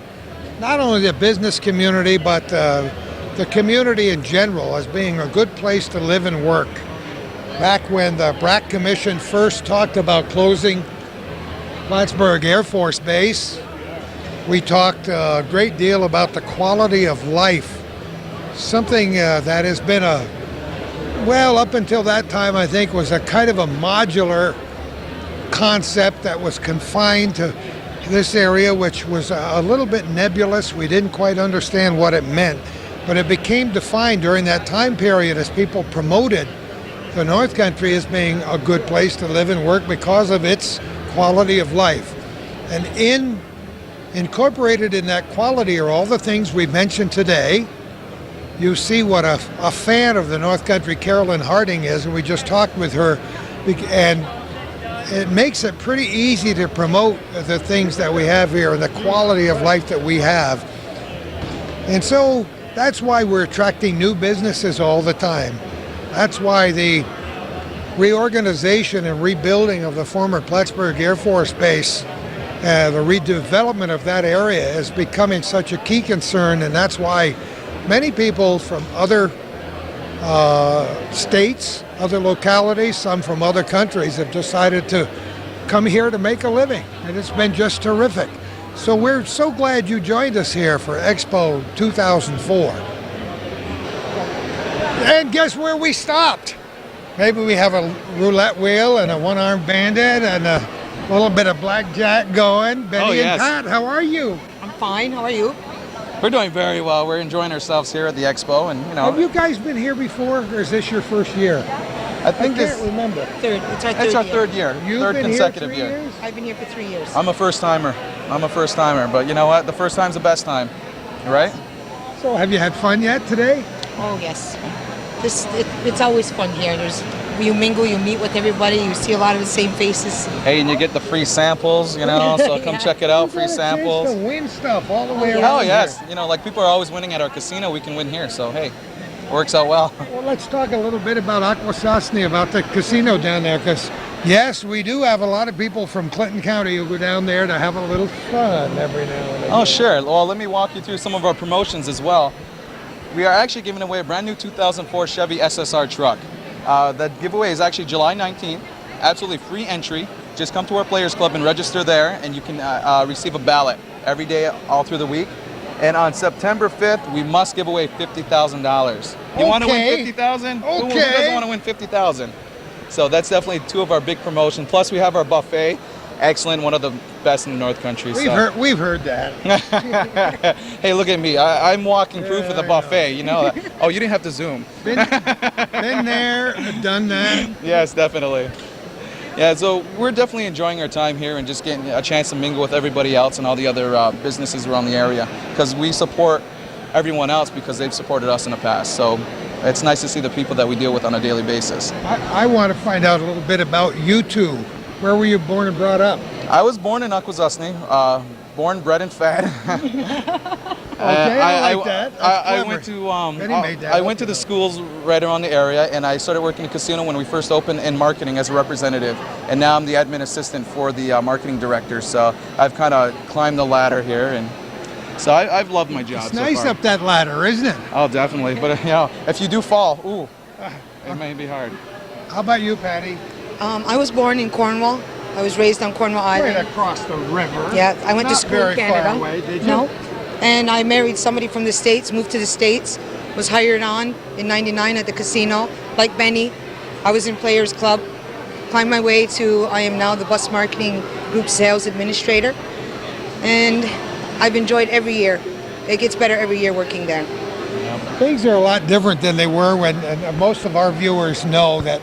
not only the business community, but the community in general as being a good place to live and work. Back when the BRAC Commission first talked about closing Plattsburgh Air Force Base, we talked a great deal about the quality of life, something that has been up until that time, I think, was a kind of a modular concept that was confined to this area, which was a little bit nebulous. We didn't quite understand what it meant, but it became defined during that time period as people promoted the North Country as being a good place to live and work because of its quality of life. And in incorporated in that quality are all the things we mentioned today. You see what a fan of the North Country Carolyn Harding is, and we just talked with her, and it makes it pretty easy to promote the things that we have here and the quality of life that we have. And so that's why we're attracting new businesses all the time. That's why the reorganization and rebuilding of the former Plattsburgh Air Force Base, the redevelopment of that area is becoming such a key concern, and that's why many people from other states, other localities, some from other countries have decided to come here to make a living, and it's been just terrific. So we're so glad you joined us here for Expo 2004. And guess where we stopped? Maybe we have a roulette wheel and a one-armed bandit and a little bit of blackjack going. Betty and Pat, how are you? I'm fine. How are you? We're doing very well. We're enjoying ourselves here at the Expo, and Have you guys been here before, or is this your first year? I think I can't remember. Third. It's our third year. You've third been consecutive here 3 year. years? I've been here for 3 years. I'm a first timer. But you know what? The first time's the best time, right? So have you had fun yet today? Oh yes. It's always fun here. You mingle, you meet with everybody, you see a lot of the same faces. Hey, and you get the free samples, you know. So come check it out. Free samples. To win stuff all the way around. Oh yes. Here. You know, like people are always winning at our casino. We can win here. So hey, works out well. Well, let's talk a little bit about Akwesasne, about the casino down there, because yes, we do have a lot of people from Clinton County who go down there to have a little fun every now and then. Oh sure. Well, let me walk you through some of our promotions as well. We are actually giving away a brand new 2004 Chevy SSR truck. That giveaway is actually July 19th. Absolutely free entry. Just come to our Players Club and register there, and you can receive a ballot every day all through the week. And on September 5th, we must give away $50,000. You want to win $50,000? Okay. Who doesn't want to win $50,000? So that's definitely two of our big promotions. Plus, we have our buffet. Excellent, one of the best in the North Country. We've heard that. Hey, look at me. I'm walking proof of the buffet, you know. Oh, you didn't have to zoom. Been there, done that. Yes, definitely. Yeah, so we're definitely enjoying our time here and just getting a chance to mingle with everybody else and all the other businesses around the area, because we support everyone else because they've supported us in the past. So it's nice to see the people that we deal with on a daily basis. I want to find out a little bit about you two. Where were you born and brought up? I was born in Akwesasne, born, bred, and fed. Okay, I like that. I went to I went to the schools right around the area, and I started working in the casino when we first opened in marketing as a representative, and now I'm the admin assistant for the marketing director. So I've kind of climbed the ladder here, and so I've loved my job. It's nice up that ladder, isn't it? Oh, definitely. But you know, if you do fall, ooh, it may be hard. How about you, Patty? I was born in Cornwall. I was raised on Cornwall Island. Right across the river. Yeah, I went to Not school very in Canada. far away, did you? No. And I married somebody from the States, moved to the States, was hired on in '99 at the casino. Like Benny, I was in Players Club, climbed my way to, I am now the bus marketing group sales administrator. And I've enjoyed every year. It gets better every year working there. Things are a lot different than they were when, and most of our viewers know that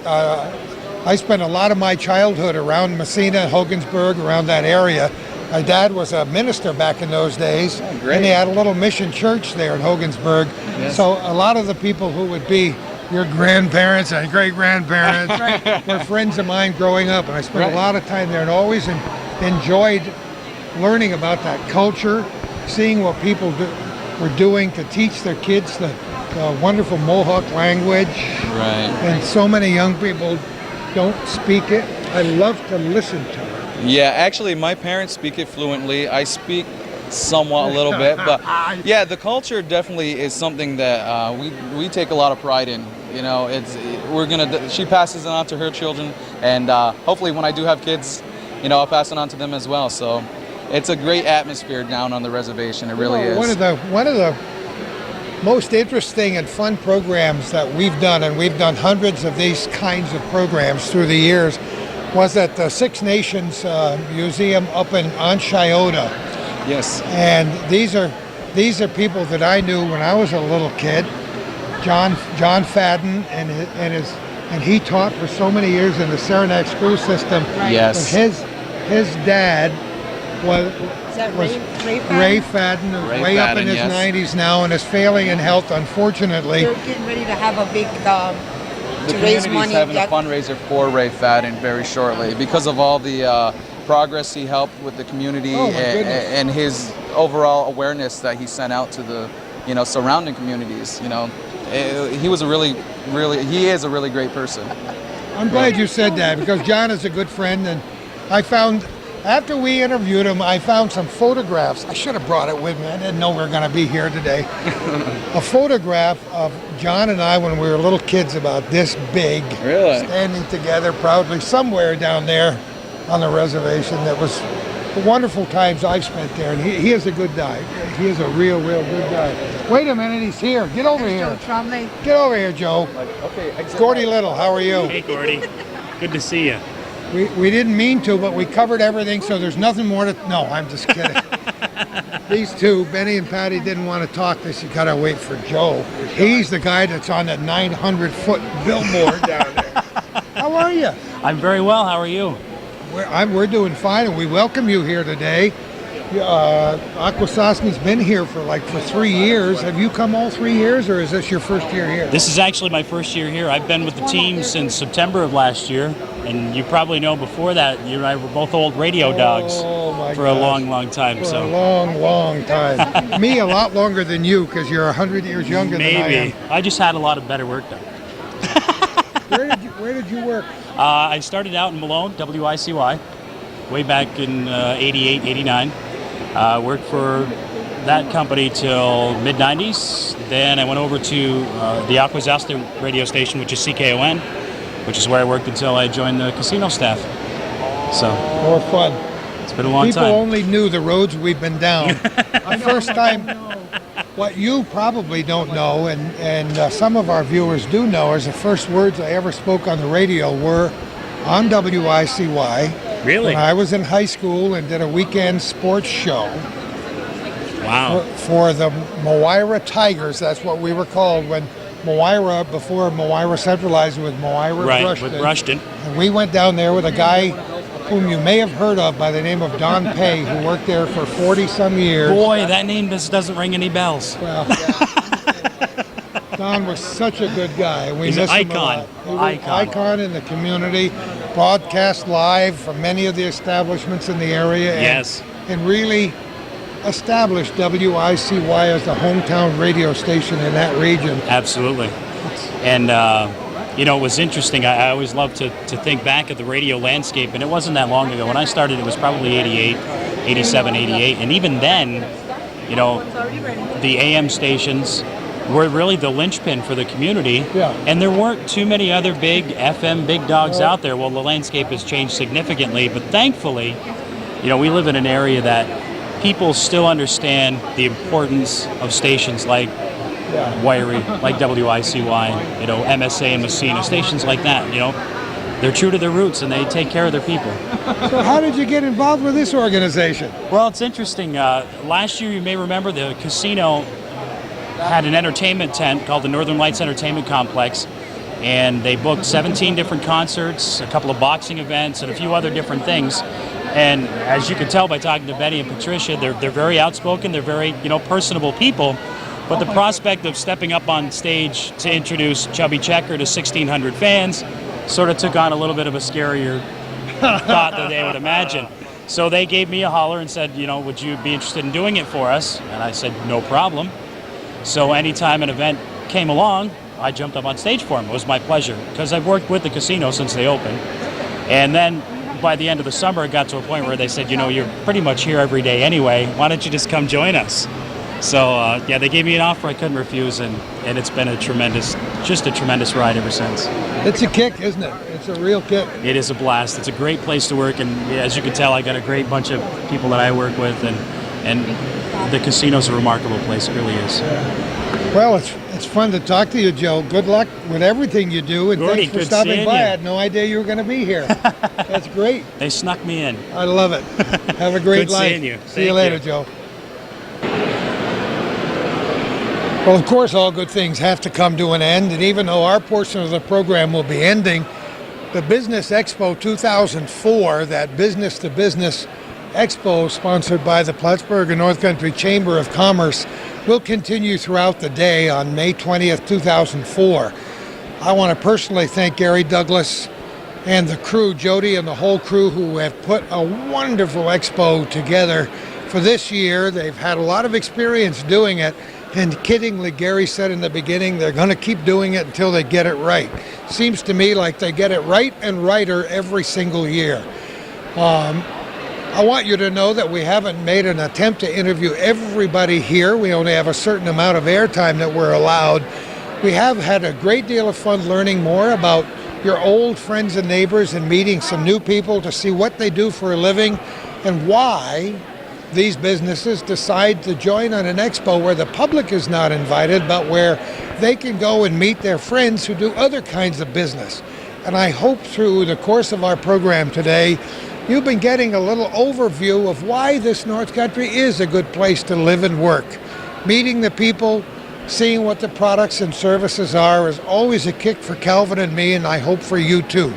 I spent a lot of my childhood around Messina, Hogansburg, around that area. My dad was a minister back in those days, and he had a little mission church there in Hogansburg. Yes. So a lot of the people who would be your grandparents and great-grandparents were friends of mine growing up, and I spent a lot of time there and always enjoyed learning about that culture, seeing what people were doing to teach their kids the wonderful Mohawk language. Right. And so many young people don't speak it. I love to listen to it. Yeah, actually, my parents speak it fluently. I speak somewhat a little bit, but yeah, the culture definitely is something that we take a lot of pride in. You know, she passes it on to her children, and hopefully, when I do have kids, you know, I'll pass it on to them as well. So it's a great atmosphere down on the reservation. It really is. One of the most interesting and fun programs that we've done, and we've done hundreds of these kinds of programs through the years, was at the Six Nations Museum up in Onchiota. Yes. And these are people that I knew when I was a little kid. John Fadden and he taught for so many years in the Saranac school system. Yes. His dad that was Ray Fadden? Ray Fadden, who's Ray way up in Fadden, his yes. 90s now and is failing in health, unfortunately. They're getting ready to have a big The to raise community's money. having a That- fundraiser for Ray Fadden very shortly because of all the progress he helped with the community Oh, my goodness. and his overall awareness that he sent out to the surrounding communities. He was he is a really great person. I'm glad you said that because John is a good friend, and I found, after we interviewed him, I found some photographs. I should have brought it with me. I didn't know we were going to be here today. A photograph of John and I when we were little kids about this big, Really? standing together proudly somewhere down there on the reservation. That was the wonderful times I've spent there, and he is a good guy. He is a real good guy. Wait a minute, he's here. Get over here. Get over here, Joe. Okay, Gordy Little, how are you? Hey, Gordy. Good to see you. We didn't mean to, but we covered everything, so there's nothing more to... No, I'm just kidding. These two, Benny and Patty, didn't want to talk. They said, gotta wait for Joe. He's the guy that's on that 900-foot billboard down there. How are you? I'm very well. How are you? We're doing fine, and we welcome you here today. Akwesasne's been here for 3 years. Have you come all 3 years, or is this your first year here? This is actually my first year here. I've been with the team since September of last year, and you probably know before that, you and I were both old radio dogs for a long time. For a long time. Me, a lot longer than you, because you're 100 years younger than I am. Maybe. I just had a lot of better work done. Where did you work? I started out in Malone, WICY, way back in 88, 89. Worked for that company till mid-90s. Then I went over to the Akwesasne radio station, which is CKON, which is where I worked until I joined the casino staff. So more fun. It's been a long People time. only knew the roads we've been down. The first time, what you probably don't know, and some of our viewers do know, is the first words I ever spoke on the radio were on WICY. Really? When I was in high school and did a weekend sports show. Wow. For the Moira Tigers, that's what we were called when Moira, before Moira centralized with Moira Rushton. With Rushton. And we went down there with a guy whom you may have heard of by the name of Don Pay, who worked there for 40-some years. Boy, that name just doesn't ring any bells. Well, Don was such a good guy. We He's miss an him a lot. icon. He was an icon in the community, broadcast live from many of the establishments in the area. Yes. And really established WICY as the hometown radio station in that region. Absolutely. And, it was interesting. I always love to think back at the radio landscape, and it wasn't that long ago. When I started, it was probably 88, 87, 88. And even then, the AM stations were really the linchpin for the community. Yeah. And there weren't too many other big FM big dogs out there. Well, the landscape has changed significantly, but thankfully, we live in an area that people still understand the importance of stations like Wiry, like WICY, MSA and Messina, stations like that, They're true to their roots and they take care of their people. So how did you get involved with this organization? Well, it's interesting. Last year, you may remember, the casino had an entertainment tent called the Northern Lights Entertainment Complex, and they booked 17 different concerts, a couple of boxing events, and a few other different things. And as you can tell by talking to Betty and Patricia, they're very outspoken, they're very personable people. But the prospect of stepping up on stage to introduce Chubby Checker to 1,600 fans sort of took on a little bit of a scarier thought than they would imagine. So they gave me a holler and said, would you be interested in doing it for us? And I said, no problem. So anytime an event came along, I jumped up on stage for them. It was my pleasure because I've worked with the casino since they opened. And then by the end of the summer, it got to a point where they said, you're pretty much here every day anyway. Why don't you just come join us? So, they gave me an offer I couldn't refuse, and it's been a tremendous ride ever since. It's a kick, isn't it? It's a real kick. It is a blast. It's a great place to work, and as you can tell, I got a great bunch of people that I work with, and the casino's a remarkable place. It really is. Well, it's fun to talk to you, Joe. Good luck with everything you do, and Gordy, thanks for good stopping seeing by. you. I had no idea you were going to be here. That's great. They snuck me in. I love it. Have a great Good life. seeing you. See you Thank later, you. Joe. Well, of course, all good things have to come to an end, and even though our portion of the program will be ending, the Business Expo 2004, that business-to-business Expo, sponsored by the Plattsburgh and North Country Chamber of Commerce, will continue throughout the day on May 20th, 2004. I want to personally thank Gary Douglas and the crew, Jody and the whole crew, who have put a wonderful expo together for this year. They've had a lot of experience doing it, and kiddingly, Gary said in the beginning they're going to keep doing it until they get it right. Seems to me like they get it right and righter every single year. I want you to know that we haven't made an attempt to interview everybody here. We only have a certain amount of airtime that we're allowed. We have had a great deal of fun learning more about your old friends and neighbors and meeting some new people to see what they do for a living and why these businesses decide to join on an expo where the public is not invited, but where they can go and meet their friends who do other kinds of business. And I hope through the course of our program today, you've been getting a little overview of why this North Country is a good place to live and work. Meeting the people, seeing what the products and services are is always a kick for Calvin and me, and I hope for you too.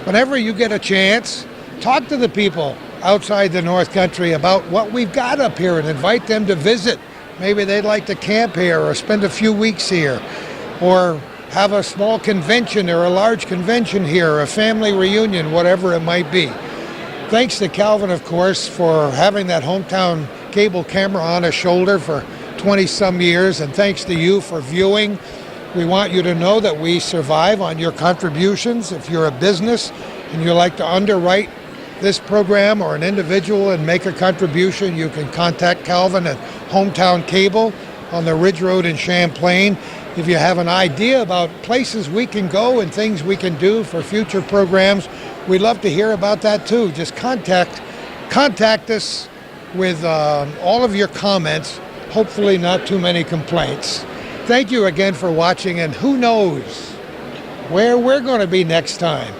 Whenever you get a chance, talk to the people outside the North Country about what we've got up here and invite them to visit. Maybe they'd like to camp here or spend a few weeks here, or have a small convention or a large convention here, or a family reunion, whatever it might be. Thanks to Calvin, of course, for having that hometown cable camera on his shoulder for 20-some years, and thanks to you for viewing. We want you to know that we survive on your contributions. If you're a business and you like to underwrite this program or an individual and make a contribution, you can contact Calvin at Hometown Cable on the Ridge Road in Champlain. If you have an idea about places we can go and things we can do for future programs, we'd love to hear about that too. Just contact us with all of your comments, hopefully not too many complaints. Thank you again for watching, and who knows where we're going to be next time.